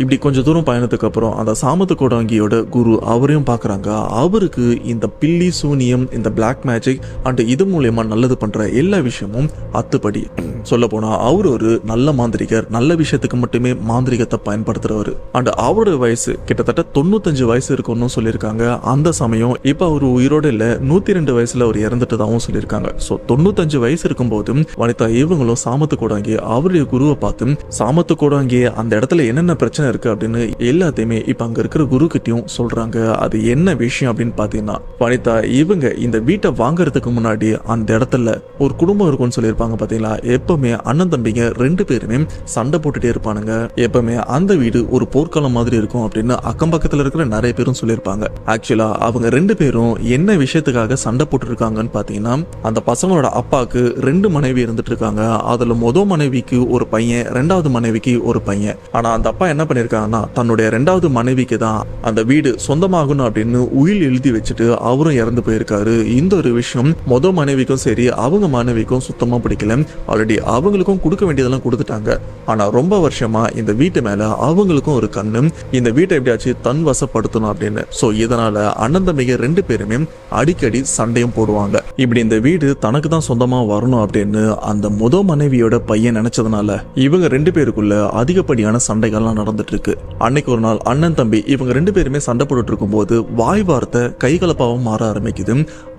இப்படி கொஞ்சம் தூரம் பயணத்துக்கு அப்புறம் அந்த சாமத்து கோடாங்கியோட குரு அவரையும் பார்க்குறாங்க. அவருக்கு இந்த பில்லி சூனியம், இந்த பிளாக் மேஜிக் அண்ட் இது மூலயமா நல்லது பண்ற எல்லா விஷயமும் அத்துப்படி. சொல்ல போனா அவர் ஒரு நல்ல மாந்திரிகர், நல்ல விஷயத்துக்கு மட்டுமே மாந்திரிகத்தை பயன்படுத்துறவர். அண்ட் அவரோட வயசு கிட்டத்தட்ட 95 வயசு இருக்குன்னு சொல்லியிருக்காங்க. அந்த சமயம் இப்ப அவர் உயிரோட இல்ல, 102 வயசுல அவர் இறந்துட்டதாகவும் சொல்லியிருக்காங்க. ஸோ 95 வயசு இருக்கும்போது வனிதா இவங்களும் சாமத்து கோடாங்கி அவருடைய குருவை பார்த்து, சாமத்து கோடாங்கி அந்த இடத்துல என்னென்ன பிரச்சனை இருக்கு அப்படின்னு எல்லாத்தையுமே இப்ப அங்க இருக்கிற குரு கிட்டயும் சொல்றாங்க. அது என்ன விஷயம் அப்படின்னு பாத்தீங்கன்னா, வனிதா இவங்க இந்த வீட்டை வாங்கறதுக்கு முன்னாடி அந்த இடத்துல ஒரு குடும்பம் இருக்கும்னு சொல்லியிருப்பாங்க. பாத்தீங்களா, எப்பவுமே அண்ணன் தம்பிங்க 2 பேருமே சண்டை போட்டுட்டே இருப்பானுங்க, எப்பவுமே அந்த வீடு ஒரு போர்க்காலம் மாதிரி இருக்கும் அப்படின்னு அக்கம் பக்கத்துல இருக்கிற நிறைய பேரும் சொல்லியிருப்பாங்க. ஆக்சுவலா அவங்க 2 பேரும் என்ன விஷயத்துக்காக சண்டை போட்டு இருக்காங்கன்னு பாத்தீங்கன்னா, அந்த பசங்களோட அப்பாவுக்கு 2 மனைவி இருந்துட்டு இருக்காங்க. அதுல மனைவிக்கு ஒரு பையன், 2வது மனைவிக்கு ஒரு பையன். ஆனா அந்த அப்பா என்ன பண்ணிருக்காங்கன்னா தன்னுடைய 2வது மனைவிக்கு தான் அந்த வீடு சொந்தமாகணும் அப்படின்னு உயில் எழுதி வச்சுட்டு அவரும் இறந்து போயிருக்காரு. இந்த ஒரு விஷயம் மனைவிக்கும் சரி அவங்க மனைவிக்கும் சுத்தமா பிடிக்கல. ஆல்ரெடி அவங்களுக்கும் கொடுக்க வேண்டியதெல்லாம் கொடுத்துட்டாங்க. ஆனா ரொம்ப வருஷமா இந்த வீட்டு மேல அவங்களுக்கும் ஒரு கண்ணு, இந்த வீட்டை எப்படியாச்சும் தன் வசப்படுத்தணும் அப்படின்னு. சோ இதனால அண்ணன் தம்பிங்க 2 பேருமே அடிக்கடி சண்டையும் போடுவாங்க. இப்படி இந்த வீடு தனக்கு தான் சொந்தமா வரணும் அப்படின்னு அந்த மனைவியோட பையன் நினைச்சதுனால இவங்க 2 பேருக்குள்ள அதிகப்படியான சண்டைகள்லாம் நடந்துட்டு இருக்கு. அன்னைக்கு ஒரு நாள் அண்ணன் தம்பி இவங்க 2 பேருமே சண்டை போட்டுட்டு இருக்கும்போது வாய் வார்த்தை கைகலப்பாவும் மாற ஆரம்பிக்குது.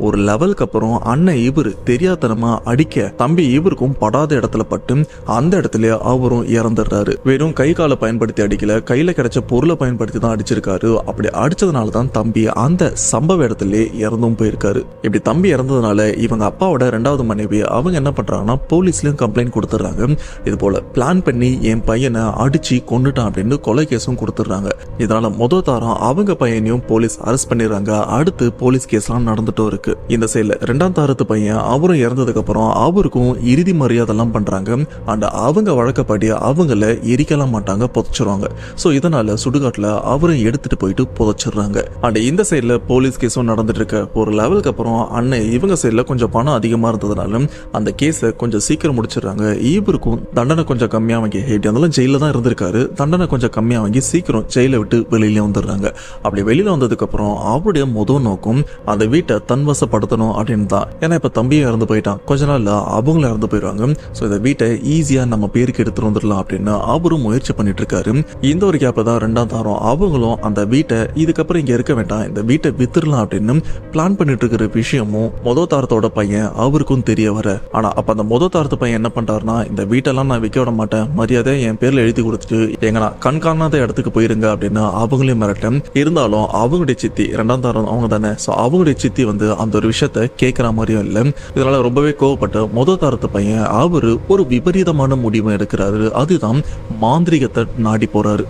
ஒரு லெவலுக்கு அப்புறம் அண்ணன் இவரு தெரியாதனமா அடிக்க தம்பி இவருக்கும் படாத இடத்துல பட்டு அந்த இடத்துல அவரும் இறந்துடுறாரு. வெறும் கை காலை பயன்படுத்தி அடிக்கல, கையில கிடைச்ச பொருளை பயன்படுத்தி தான் அடிச்சிருக்காரு. அப்படி அடிச்சதுனால தான் தம்பி அந்த சம்பவ இடத்துல இறந்தும் போயிருக்காரு. இப்படி தம்பி இறந்ததுனால இவங்க அப்பாவோட 2வது மனைவி அவங்க என்ன பண்றாங்கன்னா போலீஸ்லயும் கம்ப்ளைண்ட் கொடுத்துறாங்க. இது போல பிளான் பண்ணி என் பையனை அடிச்சு கொண்டுட்டான் அப்படின்னு கொலை கேஸும் கொடுத்துறாங்க. இதனால முதல் தாரம் அவங்க பையனையும் போலீஸ் அரெஸ்ட் பண்ணிடுறாங்க. அடுத்து போலீஸ் கேஸ்லாம் நடந்துட்டும் இருக்கு. இந்த சைட்ல 2ஆம் தாரத்து பையன் அவரும் இறந்ததுக்கு அப்புறம் அவருக்கும் இறுதி மரியாதை எல்லாம் பண்றாங்க. அண்ட் அவங்க வழக்கப்படி அவங்கள எரிக்கலாம் மாட்டாங்க, புதைச்சிருவாங்க. சோ இதனால சுடுகாட்டுல அவரும் எடுத்துட்டு போயிட்டு புதைச்சிடுறாங்க. அண்ட் இந்த சைட்ல போலீஸ் கேஸும் நடந்துட்டு இருக்க. ஒரு லெவலுக்கு அப்புறம் அண்ணன் இவங்க சைட்ல கொஞ்சம் பணம் அதிகமா இருந்ததுனால அந்த கேஸை கொஞ்சம் சீக்கிரம் முடிச்சிடுறாங்க. இவருக்கும் தண்டனை கொஞ்சம் கம்மியா வாங்கி இருந்தாலும் ஜெயில தான் இருந்திருக்காரு. தண்டனை கொஞ்சம் கம்மியா வாங்கி சீக்கிரம் ஜெயில விட்டு வெளியில வந்துடுறாங்க. அப்படி வெளியில வந்ததுக்கு அப்புறம் அவருடைய நோக்கம் அந்த வீட்டை தன்வசப்படுத்தணும் அப்படின்னு தான். ஏன்னா இப்ப தம்பியும் இறந்து போயிட்டான், கொஞ்ச நாள்ல அவங்களும் இறந்து போயிடுவாங்க. சோ இந்த வீட்டை ஈஸியா நம்ம பேருக்கு எடுத்துட்டு வந்துடலாம் அப்படின்னு அவரும் முயற்சி பண்ணிட்டு இருக்காரு. இந்த ஒரு கேப்ல தான் 2ஆம் தாரம் அவங்களும் அந்த வீட்டை இதுக்கப்புறம் இங்க இருக்க வேண்டாம், இந்த வீட்டை வித்துடலாம் அப்படின்னு பிளான் பண்ணிட்டு இருக்கிற விஷயமும் முதல் தாரத்தோட பையன் அவருக்கும் தெரிய வர. ஆனா அப்ப அந்த முதல் தாரத்து பையன் என்ன பண்றாருன்னா, இந்த வீட்டெல்லாம் நான் விற்க விட மாட்டேன், மரியாதை என் பேர்ல எழுதி கொடுத்துட்டு எங்கன்னா கண்காணாத இடத்துக்கு போயிருங்க அப்படின்னு அவங்களையும் மிரட்டன். இருந்தாலும் அவங்களுடைய சித்தி 2ஆம் தாரம் அவங்க தானே, சோ அவங்களுடைய சித்தி அந்த ஒரு விஷயத்த கேட்கிற மாதிரியும் இல்லை. இதனால ரொம்பவே கோவப்பட்ட முதல் தாரத்து பையன் அவரு ஒரு விபரீதமான முடிவை எடுக்கிறாரு. அதுதான் மாந்திரிகத்தை நாடி போறாரு.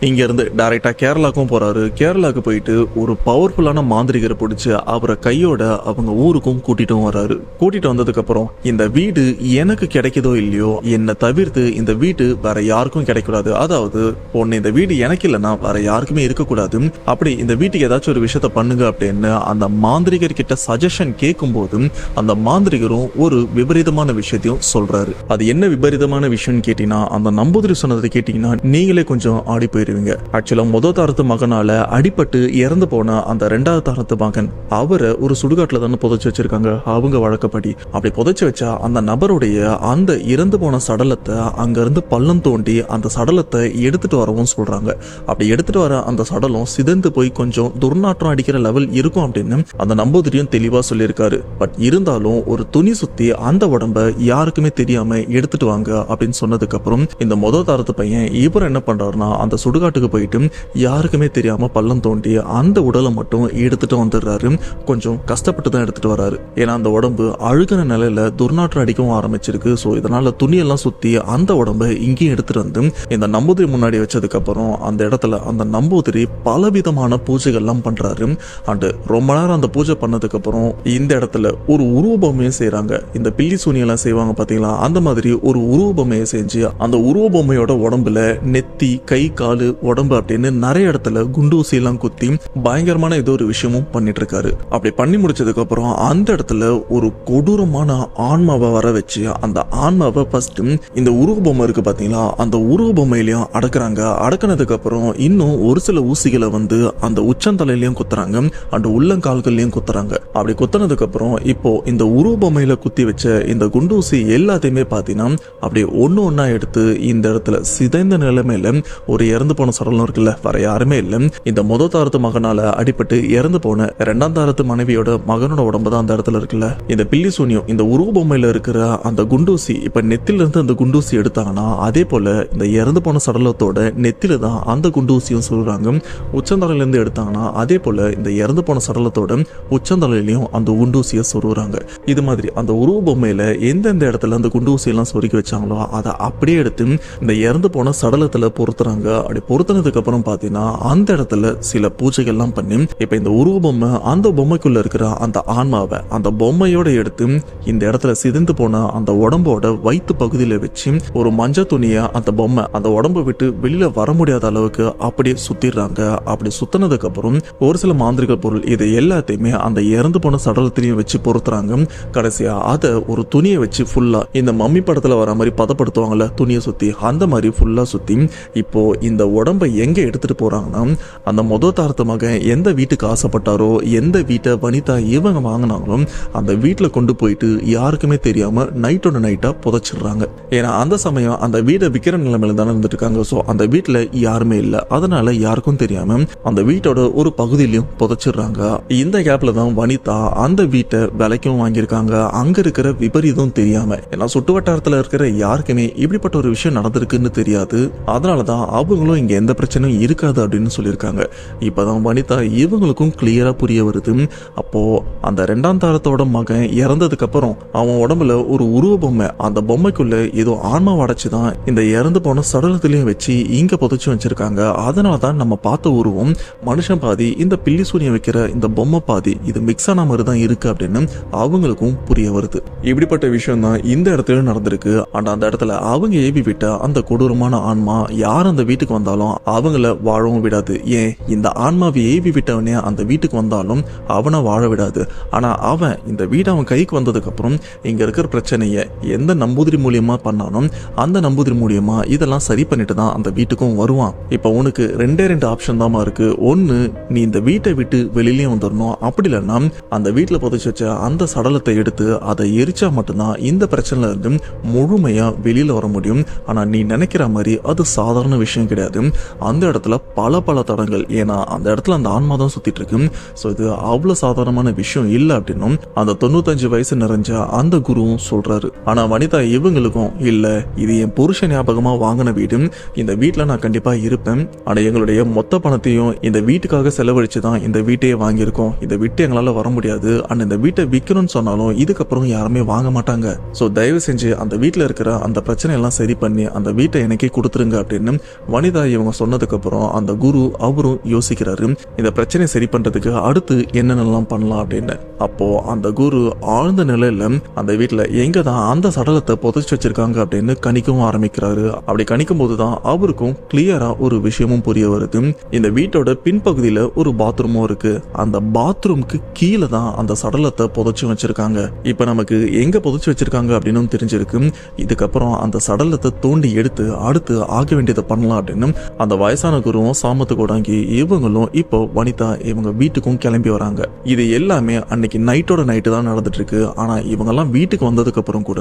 இங்க இருந்து டைரக்டா கேரளாக்கும் போறாரு. கேரளாக்கு போயிட்டு ஒரு பவர்ஃபுல்லான மாந்திரிகரை பிடிச்சு அவரை கையோட அவங்க ஊருக்கும் கூட்டிட்டும் வராரு. கூட்டிட்டு வந்ததுக்கு அப்புறம் இந்த வீடு எனக்கு கிடைக்குதோ இல்லையோ, என்னை தவிர்த்து இந்த வீடு வேற யாருக்கும் கிடைக்கூடாது. அதாவது ஒன்னு இந்த வீடு எனக்கு இல்லைன்னா வேற யாருக்குமே இருக்கக்கூடாது. அப்படி இந்த வீட்டுக்கு ஏதாச்சும் ஒரு விஷயத்த பண்ணுங்க அப்படின்னு அந்த மாந்திரிகர் கிட்ட சஜஷன் கேட்கும் போது அந்த மாந்திரிகரும் ஒரு விபரீதமான விஷயத்தையும் சொல்றாரு. அது என்ன விபரீதமான விஷயம்னு கேட்டீங்கன்னா, அந்த நம்பூதிரி சொன்னதை கேட்டீங்கன்னா நீங்களே கொஞ்சம் ஆடி போயிருவீங்க. ஆக்சுவலா முதல் தாரத்து மகனால அடிபட்டு இறந்து போன அந்த 2வது தாரத்து மகன் அவரை ஒரு சுடுகாட்டுல தானே புதைச்சு வச்சிருக்காங்க அவங்க வழக்கப்படி. அப்படி புதைச்சு வச்சா அந்த நபருடைய அந்த இறந்து போன சடலத்தை அங்க இருந்து பள்ளம் தோண்டி அந்த சடலத்தை எடுத்துட்டு வரவும் சொல்றாங்க. அப்படி எடுத்துட்டு வர அந்த சடலம் சிதைந்து போய் கொஞ்சம் துர்நாற்றம் அடிக்கிற லெவல் இருக்கும் அப்படின்னு அந்த நம்பூதிரியும் தெளிவா சொல்லியிருக்காரு. பட் இருந்தாலும் ஒரு துணி சுத்தி அந்த உடம்ப யாருக்குமே தெரியாம எடுத்துட்டு வாங்க அப்படின்னு சொன்னதுக்கு அப்புறம் இந்த முதல் தாரத்து பையன் இவர் என்ன பண்றாருன்னா, அந்த சுடுகாட்டுக்கு போயிட்டு யாருக்குமே தெரியாம பள்ளம் தோண்டி அந்த உடலை மட்டும் எடுத்துட்டு வந்துடுறாரு. கொஞ்சம் கஷ்டப்பட்டு தான் எடுத்துட்டு வராரு. ஏன்னா அந்த உடம்பு அழுகின நிலையில துர்நாற்றம் அடிக்கவும் ஆரம்பிச்சிருக்கு. சோ இதனால துணியெல்லாம் சுத்தி அந்த உடம்பை இங்கேயும் எடுத்துட்டு வந்து இந்த நம்பூதிரி முன்னாடி வச்சதுக்கு அப்புறம் அந்த இடத்துல அந்த நம்பூதிரி பலவிதமான பூஜைகள்லாம் பண்றாரு. அண்ட் ரொம்ப நேரம் அந்த பூஜை பண்ணதுக்கு அப்புறம் இந்த இடத்துல ஒரு உருவபொம்மையும் செய்யறாங்க. இந்த பில்லி சூனியெல்லாம் செய்வாங்க பாத்தீங்களா, அந்த மாதிரி ஒரு உருவபொம்மையை செஞ்சு அந்த உருவபொம்மையோட உடம்புல நெத்தி கை காலு உடம்பு அப்படின்னு நிறைய இடத்துல குண்டூசி எல்லாம் குத்தி பயங்கரமான ஏதோ ஒரு விஷயமும் பண்ணிட்டு இருக்காரு. அப்படி பண்ணி முடிச்சதுக்கு அப்புறம் அந்த இடத்துல ஒரு கொடூரமான ஆன்மாவை வர வச்சு அந்த ஆன்மாவை ஃபர்ஸ்ட் இந்த உருவபொம்மை இருக்கு பாத்தீங்களா, அந்த உருவபொம்மையிலையும் அடக்குறாங்க. அடக்குனதுக்கு அப்புறம் இன்னும் ஒரு சில ஊசிகளை வந்து அந்த உச்சந்தலையிலையும் குத்துறாங்க, அந்த உள்ளங்கால்கள்லயும் குத்துறாங்க. அப்படி குத்துனதுக்கு அப்புறம் இப்போ இந்த உருவபொம்மையில குத்தி வச்ச இந்த குண்டூசி எல்லாத்தையுமே பாத்தீங்கன்னா அப்படியே ஒன்னா எடுத்து இந்த இடத்துல சிதைந்த நிலைமையில ஒரு இறந்து போன சடலம் இருக்குல்ல, வேற யாருமே இல்ல, இந்த முதல் தாரத்து மகனால அடிபட்டு இறந்து போன 2ஆம் தாரத்து மனைவியோட மகனோட உடம்பு தான் அந்த இடத்துல இருக்குல்ல. இந்த பில்லி சூனியம் இந்த உருவபொம்மையில இருக்கிற அந்த குண்டூசி இப்ப நெத்தில இருந்து அந்த குண்டூசி எடுத்தாங்கன்னா அதே போல இந்த இறந்து போன சடலத்தோட நெத்தில தான் அந்த குண்டூசியும் சொல்றாங்க. உச்சந்தலையில இருந்து எடுத்தாங்கன்னா அதே போல இந்த இறந்து போன சடலத்தோட உச்சந்தலையிலையும் அந்த குண்டூசியை சொருகுறாங்க. இது மாதிரி அந்த உருவபொம்மையில எந்தெந்த இடத்துல அந்த குண்டூசி எல்லாம் சொருக்கி வச்சாங்களோ அதை அப்படியே எடுத்து இந்த இறந்து போன சடலத்துல பொறுத்துறாங்க. அப்படி பொருத்தினதுக்கு அப்புறம் பாத்தீங்கன்னா அந்த இடத்துல சில பூஜைகள்லாம் பண்ணி இப்ப இந்த உருவ பொம்மை அந்த பொம்மைக்குள்ள இருக்கிற அந்த ஆன்மாவை அந்த பொம்மையோட எடுத்து இந்த இடத்துல சிதைந்து போன அந்த உடம்போட வயிற்று பகுதியில வச்சு ஒரு மஞ்சள் துணியை அந்த பொம்மை அந்த உடம்பை விட்டு வெளியில வர முடியாத அளவுக்கு அப்படியே சுத்திடுறாங்க. அப்படி சுத்தினதுக்கு அப்புறம் ஒரு சில மாந்திரிக பொருள் இது எல்லாத்தையுமே அந்த இறந்து போன சடலத்திலையும் வச்சு பொறுத்துறாங்க. கடைசியா அதை ஒரு துணியை வச்சு ஃபுல்லா இந்த மம்மி படத்துல வர மாதிரி பதப்படுத்துவாங்கல்ல துணியை சுத்தி அந்த மாதிரி ஃபுல்லா சுத்தி இப்போ இந்த உடம்பை எங்க எடுத்துட்டு போறாங்கன்னா அந்த தாரத்து மகன் எந்த வீட்டுக்கு ஆசைப்பட்டாரோ எந்த வீட்டை வனிதா இவங்க வாங்கினாங்களோ அந்த வீட்டுல கொண்டு போயிட்டு யாருக்குமே தெரியாம நைட்டோட நைட்டா புதைச்சிடுறாங்க. ஏன்னா அந்த சமயம் அந்த வீடை விற்கிற நிலைமையில தானே இருந்துட்டு இருக்காங்க. ஸோ அந்த வீட்டுல யாருமே இல்லை, அதனால யாருக்கும் தெரியாம அந்த வீட்டோட ஒரு பகுதியிலையும் புதைச்சிடுறாங்க. இந்த கேப்ல தான் வனிதா அந்த வீட்டை விலைக்கும் வாங்கியிருக்காங்க. அங்க இருக்கிற விபரீதம் தெரியாம, ஏன்னா சுட்டு வட்டாரத்துல இருக்கிற யாருக்குமே இப்படிப்பட்ட ஒரு விஷயம் நடந்திருக்குன்னு தெரியாது. அதனாலதான் அவங்களும் இங்க எந்த பிரச்சனையும் இருக்காது அப்படின்னு சொல்லியிருக்காங்க. இப்பதான் வனிதா இவங்களுக்கும் கிளியரா புரிய வருது. அப்போ அந்த 2ஆம் தாரத்தோட மகன் இறந்ததுக்கு அப்புறம் அவன் உடம்புல ஒரு உருவ பொம்மை, அந்த பொம்மைக்குள்ள ஏதோ ஆன்மா அடைச்சுதான் இந்த இறந்து போன சடலத்திலையும் வச்சு இங்க புதைச்சு வச்சிருக்காங்க. அதனாலதான் நம்ம பார்த்த உருவம் மனுஷன் பாதி, இந்த பில்லி சூனியம் வைக்கிற இந்த பொம்மை பாதி, இது மிக்ஸ் ஆன மாதிரி தான் இருக்கு அப்படின்னு அவங்களுக்கும் புரிய வருது. இப்படிப்பட்ட விஷயம் தான் இந்த இடத்துல நடந்திருக்கு. ஆனா அந்த இடத்துல அவங்க ஏவி விட்ட அந்த கொடூரமான ஆன்மா யார் அந்த வீட்டுக்கு வந்தாலும் அவங்கள வாழவும் விடாது. ஏன் இந்த ஆன்மாவை ஏவி விட்டவனே அந்த வீட்டுக்கு வந்தாலும் அவனை வாழ விடாது. ஆனா அவன் இந்த வீடு அவன் கைக்கு வந்ததுக்கு அப்புறம் இங்க இருக்கிற பிரச்சனையை எந்த நம்பூதிரி மூலியமா பண்ணாலும் அந்த நம்பூதிரி மூலியமா இதெல்லாம் சரி பண்ணிட்டு தான் அந்த வீட்டுக்கும் வருவான். இப்ப உனக்கு 2 ஆப்ஷன் தான் இருக்கு. ஒன்னு, நீ இந்த வீட்டை விட்டு வெளியிலயும் வந்துடணும், அப்படி இல்லைன்னா அந்த வீட்டுல புதைச்சு வச்ச அந்த சடலத்தை எடுத்து அதை எரிச்சா மட்டும்தான் இந்த பிரச்சனைல இருந்து முழுமையா வெளியில வர முடியும். ஆனா நீ நினைக்கிற மாதிரி அது சாதாரண விஷயம் கிடையாது. அந்த இடத்துல பல தடங்கள், ஏன்னா அந்த இடத்துல அந்த ஆன்மா தான் சுத்திட்டு இருக்கு. சோ இது அவ்வளவு சாதாரணமான விஷயம் இல்ல அப்படின்னும் அந்த 95 வயசு நிறைஞ்ச அந்த குருவும் சொல்றாரு. ஆனா வனிதா இவங்களுக்கும் இல்ல, இது என் புருஷ ஞாபகமா வாங்கின வீடு, இந்த வீட்டுல நான் கண்டிப்பா இருப்பேன். ஆனா எங்களுடைய மொத்த பணத்தையும் இந்த வீட்டுக்காக செலவழிச்சுதான் இந்த வீட்டையே வாங்கியிருக்கோம். இதை விட்டு எங்களால வர முடியாது. ஆனா இந்த வீட்டை விற்கணும்னு சொன்னாலும் இதுக்கப்புறம் யாருமே வாங்க மாட்டாங்க. சோ தயவு செஞ்சு அந்த வீட்டுல இருக்கிற அந்த பிரச்சனை எல்லாம் சரி பண்ணி அந்த வீட்டை எனக்கே கொடுத்துருங்க அப்படின்னு வனிதா இவங்க சொன்னதுக்கு அப்புறம் அந்த குரு அவரும் யோசிக்கிறாரு, இந்த பிரச்சனை சரி பண்றதுக்கு அடுத்து என்னென்னலாம் பண்ணலாம் அப்படின்னு. அப்போ அந்த குரு ஆழ்ந்த நிலையில அந்த வீட்டுல எங்க தான் அந்த சடலத்தை புதைச்சு வச்சிருக்காங்க அப்படின்னு கணிக்கவும் ஆரம்பிக்கிறாரு. அப்படி கணிக்கும் போதுதான் அவருக்கும் கிளியரா ஒரு விஷயமும் புரிய வருது. இந்த வீட்டோட பின்பகுதியில ஒரு பாத்ரூமும் இருக்கு. அந்த பாத்ரூமுக்கு கீழே தான் அந்த சடலத்தை புதைச்சு வச்சிருக்காங்க. இப்ப நமக்கு எங்க புதைச்சு வச்சிருக்காங்க அப்படின்னு தெரிஞ்சிருக்கு. இதுக்கப்புறம் அந்த சடலத்தை தோண்டி எடுத்து அடுத்து ஆக வேண்டியதை பண்ணலாம் அப்படின்னு அந்த வயசான குருவும் சாமத்து கூடாங்கி இவங்களும் இப்போ வனிதா இவங்க வீட்டுக்கும் கிளம்பி வராங்க. இது எல்லாமே அன்னைக்கு நைட்டோட நைட்டு தான் நடந்துட்டு இருக்கு. ஆனா இவங்கெல்லாம் வீட்டுக்கு வந்ததுக்கு அப்புறம் கூட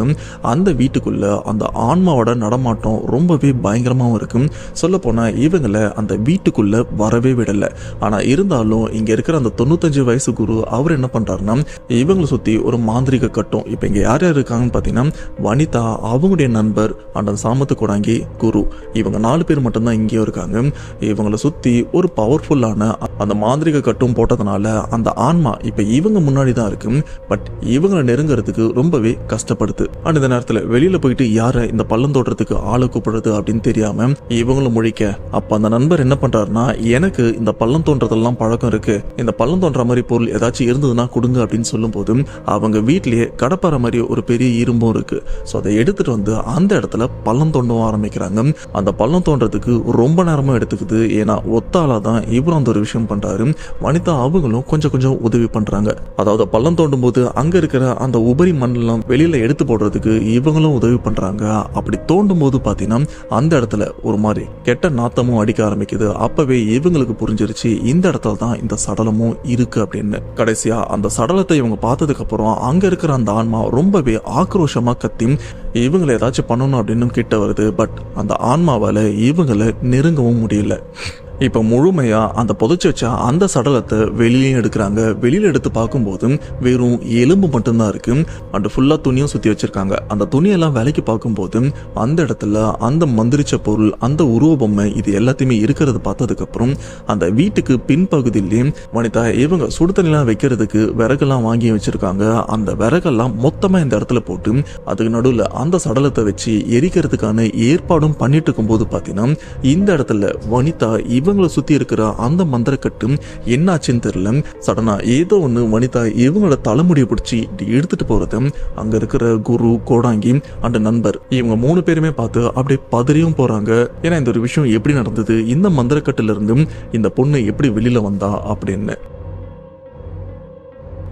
அந்த வீட்டுக்குள்ள அந்த ஆன்மாவோட நடமாட்டம் ரொம்பவே பயங்கரமாவும் இருக்கு. சொல்ல போனா இவங்களை அந்த வீட்டுக்குள்ள வரவே விடல. ஆனா இருந்தாலும் இங்க இருக்கிற அந்த 95 வயசு குரு அவர் என்ன பண்றாருன்னா இவங்களை சுத்தி ஒரு மாந்திரிக கட்டும். இப்ப இங்க யார் யார் இருக்காங்கன்னு பாத்தீங்கன்னா வனிதா, அவங்களுடைய நண்பர், அந்த சாமத்து கூடாங்கி, குரு, இவங்க 4 பேர் மட்டும்தான் இங்கேயும் இருக்காங்க. இவங்களை சுத்தி ஒரு பவர்ஃபுல்லான அந்த மாந்திரிக கட்டும் போட்டதுனால அந்த ஆன்மா இப்ப இவங்க முன்னாடி தான் இருக்கு. பட் இவங்களை நெருங்கிறதுக்கு ரொம்பவே கஷ்டப்படுது. அந்த நேரத்துல வெளியில போயிட்டு யார இந்த பள்ளம் தோட்டத்துக்கு ஆளை கூப்பிடுறது அப்படின்னு தெரியாம இவங்களும் முழிக்க, அப்ப அந்த நண்பர் என்ன பண்றாருன்னா எனக்கு இந்த பள்ளம் தோன்றதெல்லாம் பழக்கம் இருக்கு, இந்த பள்ளம் தோன்ற மாதிரி பொருள் ஏதாச்சும் இருந்ததுன்னா கொடுங்க அப்படின்னு சொல்லும் போது அவங்க வீட்லயே கடப்பாற மாதிரி ஒரு பெரிய இரும்பும் இருக்கு. சோ அதை எடுத்துட்டு வந்து அந்த இடத்துல பள்ளம் தோண்டவும் ஆரம்பிக்கிறாங்க. அந்த பள்ளம் தோன்றதுக்கு ரொம்ப நேரமா எடுத்துக்குது. ஏன்னா ஒத்தாலா தான் இவரும் அந்த ஒரு விஷயம் பண்றாரு. வனிதா அவங்களும் கொஞ்சம் உதவி பண்றாங்க. அதாவது பள்ளம் தோண்டும் போது அங்க இருக்கிற அந்த உபரி மண்ணெல்லாம் வெளியில எடுத்து போடுறதுக்கு இவங்களும் உதவி பண்றாங்க. அப்படி தோண்டும் போது பாத்தீங்கன்னா அந்த இடத்துல ஒரு மாதிரி கெட்ட நாத்தமும் அடிக்க ஆரம்பிக்குது. அப்பவே இவங்களுக்கு புரிஞ்சிருச்சு இந்த இடத்துல தான் இந்த சடலமும் இருக்கு அப்படின்னு. கடைசியா அந்த சடலத்தை இவங்க பார்த்ததுக்கு அப்புறம் அங்க இருக்கிற அந்த ஆன்மா ரொம்பவே ஆக்ரோஷமா கத்தி இவங்களை ஏதாச்சும் பண்ணணும் அப்படின்னு கிட்ட வருது. பட் அந்த ஆன்மாவால இவங்களை நெருங்கவும் முடியல. இப்போ முழுமையா அந்த புதைச்சு வச்ச அந்த சடலத்தை வெளியிலையும் எடுக்கிறாங்க. வெளியில எடுத்து பார்க்கும்போது வெறும் எலும்பு மட்டும்தான் இருக்கு. அண்ட் ஃபுல்லா துணியும் சுத்தி வச்சிருக்காங்க. அந்த துணியெல்லாம் வேலைக்கு பார்க்கும்போது அந்த இடத்துல அந்த மந்திரிச்ச பொருள், அந்த உருவ பொம்மை, இது எல்லாத்தையுமே இருக்கிறது பார்த்ததுக்கு அப்புறம் அந்த வீட்டுக்கு பின்பகுதியிலே வனிதா இவங்க சுடுதண்ணிலாம் வைக்கிறதுக்கு விறகெல்லாம் வாங்கி வச்சிருக்காங்க. அந்த விறகெல்லாம் மொத்தமா இந்த இடத்துல போட்டு அதுக்கு நடுவில் அந்த சடலத்தை வச்சு எரிக்கிறதுக்கான ஏற்பாடும் பண்ணிட்டு இருக்கும்போது பார்த்தீங்கன்னா இந்த இடத்துல வனிதா இவங்களை சுத்தி இருக்கிற அந்த மந்திரக்கட்டு என்னாச்சுன்னு தெரியல. சடனா ஏதோ ஒன்று வனிதா இவங்களோட தலைமுடியை பிடிச்சி எடுத்துட்டு போறது அங்க இருக்கிற குரு, கோடாங்கி அண்ட் நண்பர் இவங்க 3 பேருமே பார்த்து அப்படியே பதறியும் போறாங்க. ஏன்னா இந்த ஒரு விஷயம் எப்படி நடந்தது, இந்த மந்திரக்கட்டுல இருந்து இந்த பொண்ணு எப்படி வெளியில வந்தா அப்படின்னு.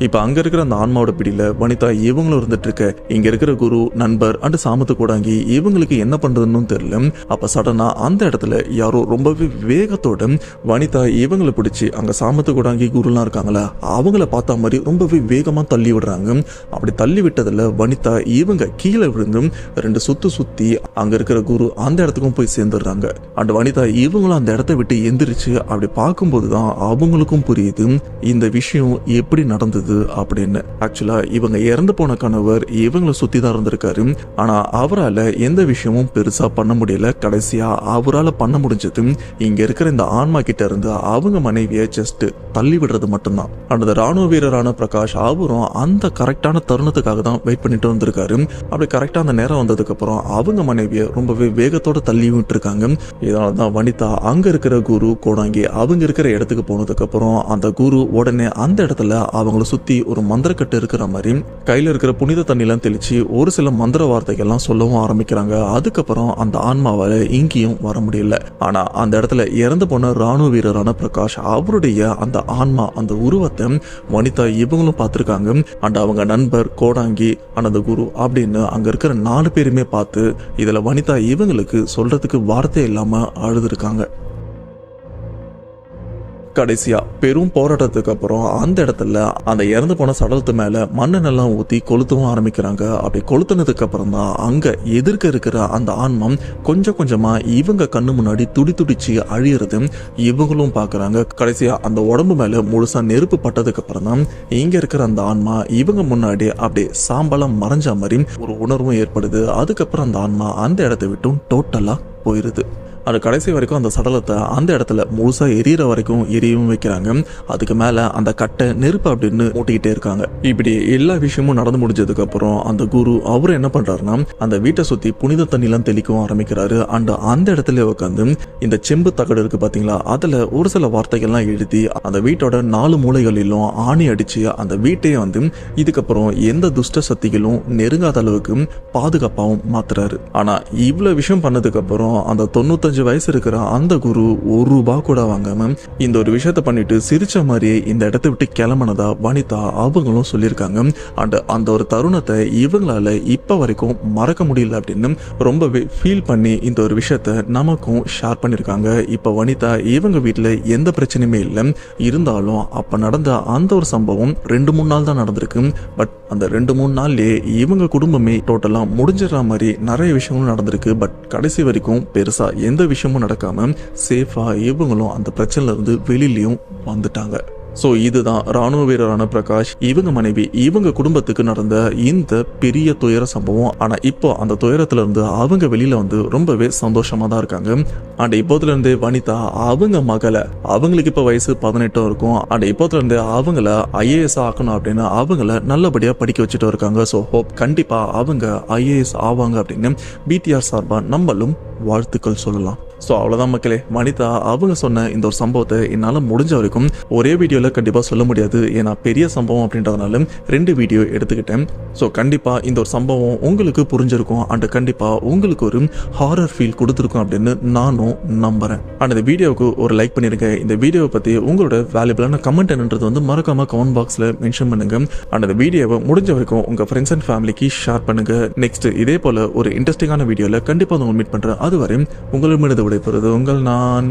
இப்ப அங்க இருக்கிற அந்த ஆன்மாவோட பிடியில வனிதா இவங்களும் இருந்துட்டு இருக்க. இங்க இருக்கிற குரு, நண்பர் அண்ட் சாமத்து கூடாங்கி இவங்களுக்கு என்ன பண்றதுன்னு தெரியல. அப்ப சடனா அந்த இடத்துல யாரோ ரொம்பவே வேகத்தோட வனிதா இவங்களை பிடிச்சி, அங்க சாமத்து கூடாங்கி குருலாம் இருக்காங்களா, அவங்கள பார்த்த மாதிரி ரொம்பவே வேகமா தள்ளி விடுறாங்க. அப்படி தள்ளி விட்டதுல வனிதா இவங்க கீழே விழுந்து 2 சுத்தி அங்க இருக்கிற குரு அந்த இடத்துக்கும் போய் சேர்ந்துடுறாங்க. அண்ட் வனிதா இவங்களும் அந்த இடத்த விட்டு எந்திரிச்சு அப்படி பார்க்கும்போதுதான் அவங்களுக்கும் புரியுது இந்த விஷயம் எப்படி நடந்தது அப்படின்னு. ஆக்சுவலா இவங்க இறந்து போன கணவர் இவங்களை சுத்தி தான் இருந்திருக்காரு. ஆனா அவரால் எந்த விஷயமும் பெருசா பண்ண முடியல. கடைசியா அவரால் பண்ண முடிஞ்சது இங்க இருக்கிற இந்த ஆன்மா கிட்ட இருந்து அவங்க மனைவியை ஜஸ்ட் தள்ளி விடுறது மட்டும்தான். அந்த ராணுவ வீரரான பிரகாஷ் அவரும் அந்த கரெக்டான தருணத்துக்காக தான் வெயிட் பண்ணிட்டு வந்திருக்காரு. அப்படி கரெக்டா அந்த நேரம் வந்ததுக்கு அப்புறம் அவங்க மனைவியை ரொம்பவே வேகத்தோட தள்ளி விட்டு இருக்காங்க. இதனாலதான் வனிதா அங்க இருக்கிற குரு, கோடாங்கி அவங்க இருக்கிற இடத்துக்கு போனதுக்கு அப்புறம் அந்த குரு உடனே அந்த இடத்துல அவங்கள சுத்தி ஒரு மந்திரக்கட்டு இருக்கிற மாதிரி கையில இருக்கிற புனித தண்ணிலாம் தெளிச்சு ஒரு சில மந்திர வார்த்தைகள்லாம் சொல்லவும் ஆரம்பிக்கிறாங்க. அதுக்கப்புறம் அந்த ஆன்மாவால இங்கேயும் வர முடியல. ஆனா அந்த இடத்துல இறந்து போன ராணுவ வீரரான பிரகாஷ் அவருடைய அந்த ஆன்மா, அந்த உருவத்தை வனிதா இவங்களும் பார்த்திருக்காங்க. அண்ட் அவங்க நண்பர், கோடாங்கி, அந்த குரு அப்படின்னு அங்க இருக்கிற 4 பேருமே பார்த்து இதுல வனிதா இவங்களுக்கு சொல்றதுக்கு வார்த்தை இல்லாம அழுதுருக்காங்க. கடைசியா பெரும் போராட்டத்துக்கு அப்புறம் அந்த இடத்துல அந்த இறந்து போன சடலத்து மேல மண்ணெல்லாம் ஊத்தி கொளுத்தவும் ஆரம்பிக்கிறாங்க. அப்படி கொளுத்துனதுக்கு அப்புறம் தான் அங்க எதிர்க்க இருக்கிற அந்த ஆன்மா கொஞ்சம் கொஞ்சமா இவங்க கண்ணு முன்னாடி துடிச்சு அழியறது இவங்களும் பாக்குறாங்க. கடைசியா அந்த உடம்பு மேல முழுசா நெருப்பு பட்டதுக்கு அப்புறம் தான் இங்க இருக்கிற அந்த ஆன்மா இவங்க முன்னாடி அப்படியே சாம்பலம் மறைஞ்ச மாதிரி ஒரு உணர்வும் ஏற்படுது. அதுக்கப்புறம் அந்த ஆன்மா அந்த இடத்தை விட்டும் டோட்டலா போயிருது. அது கடைசி வரைக்கும் அந்த சடலத்தை அந்த இடத்துல முழுசா எரியற வரைக்கும் எரியவும் வைக்கிறாங்க. அதுக்கு மேல அந்த கட்டை நெருப்பு அப்படின்னு மூட்டிக்கிட்டே இருக்காங்க. இப்படி எல்லா விஷயமும் நடந்து முடிஞ்சதுக்கு அப்புறம் அந்த குரு அவரு என்ன பண்றாருன்னா அந்த வீட்டை சுத்தி புனித தண்ணிலாம் தெளிக்கவும் ஆரம்பிக்கிறாரு. அண்ட் அந்த இடத்துல உட்காந்து இந்த செம்பு தகடு இருக்கு பாத்தீங்களா, அதுல ஒரு சில வார்த்தைகள்லாம் எழுதி அந்த வீட்டோட 4 மூலைகளிலும் ஆணி அடிச்சு அந்த வீட்டையே வந்து இதுக்கப்புறம் எந்த துஷ்ட சக்திகளும் நெருங்காத அளவுக்கு பாதுகாப்பாகவும் மாத்துறாரு. ஆனா இவ்வளவு விஷயம் பண்ணதுக்கு அப்புறம் அந்த 95 வயசு இருக்கிற அந்த குரு ₹1 கூட வாங்காம இந்த ஒரு விஷயத்த பண்ணிட்டு சிரிச்ச மாதிரியே இந்த இடத்தை விட்டு கிளம்பினதா வனிதா அவங்களும் சொல்லியிருக்காங்க. அண்ட் அந்த ஒரு தருணத்தை இவங்களால இப்ப வரைக்கும் மறக்க முடியல அப்படின்னு ரொம்பவே ஃபீல் பண்ணி இந்த ஒரு விஷயத்த நமக்கும் ஷேர் பண்ணியிருக்காங்க. இப்ப வனிதா இவங்க வீட்டுல எந்த பிரச்சனையுமே இல்லை. இருந்தாலும் அப்ப நடந்த அந்த ஒரு சம்பவம் 2-3 நாள் தான் நடந்திருக்கு. பட் அந்த 2-3 நாள்லயே இவங்க குடும்பமே டோட்டலா முடிஞ்சிடற மாதிரி நிறைய விஷயங்களும் நடந்திருக்கு. பட் கடைசி வரைக்கும் பெருசா எந்த விஷயமும் நடக்காம சேஃபா இவங்களும் அந்த பிரச்சனையில இருந்து வெளியிலயும் வந்துட்டாங்க. ஸோ இதுதான் ராணுவ வீரரான பிரகாஷ் இவங்க மனைவி இவங்க குடும்பத்துக்கு நடந்த இந்த பெரிய துயர சம்பவம். ஆனா இப்போ அந்த துயரத்துல இருந்து அவங்க வெளியில வந்து ரொம்பவே சந்தோஷமா தான் இருக்காங்க. அண்ட் இப்போதுல இருந்தே வனிதா அவங்க மகளை, அவங்களுக்கு இப்ப வயசு 18 இருக்கும். அண்ட் இப்போதுல இருந்தே அவங்கள IAS ஆக்கணும் அப்படின்னு அவங்கள நல்லபடியா படிக்க வச்சுட்டு இருக்காங்க. ஸோ ஹோப் கண்டிப்பா அவங்க IAS ஆவாங்க அப்படின்னு BTR சார்பா நம்மளும் வாழ்த்துக்கள் சொல்லலாம். ஸோ அவ்வளோதான் மக்களே, வனிதா அவங்க சொன்ன இந்த ஒரு சம்பவத்தை என்னால் முடிஞ்ச வரைக்கும் ஒரே வீடியோவில் கண்டிப்பாக சொல்ல முடியாது. ஏன்னா பெரிய சம்பவம் அப்படின்றதுனால 2 வீடியோ எடுத்துக்கிட்டேன். ஸோ கண்டிப்பாக இந்த ஒரு சம்பவம் உங்களுக்கு புரிஞ்சிருக்கும். அண்ட் கண்டிப்பாக உங்களுக்கு ஒரு ஹாரர் ஃபீல் கொடுத்துருக்கும் அப்படின்னு நானும் நம்புகிறேன். அண்ட் இந்த வீடியோவுக்கு ஒரு லைக் பண்ணிருங்க. இந்த வீடியோவை பற்றி உங்களோட வேல்யூபிளான கமெண்ட் என்னன்றது வந்து மறக்காம கமெண்ட் பாக்ஸில் மென்ஷன் பண்ணுங்க. அண்ட் இந்த வீடியோவை முடிஞ்ச வரைக்கும் உங்கள் ஃப்ரெண்ட்ஸ் அண்ட் ஃபேமிலிக்கு ஷேர் பண்ணுங்க. நெக்ஸ்ட் இதே போல ஒரு இன்ட்ரெஸ்டிங்கான வீடியோவில் கண்டிப்பாக உங்களை மீட் பண்ணுறேன். அதுவரை உங்களிடமிருந்து விடைபெறுவது உங்கள் நான்.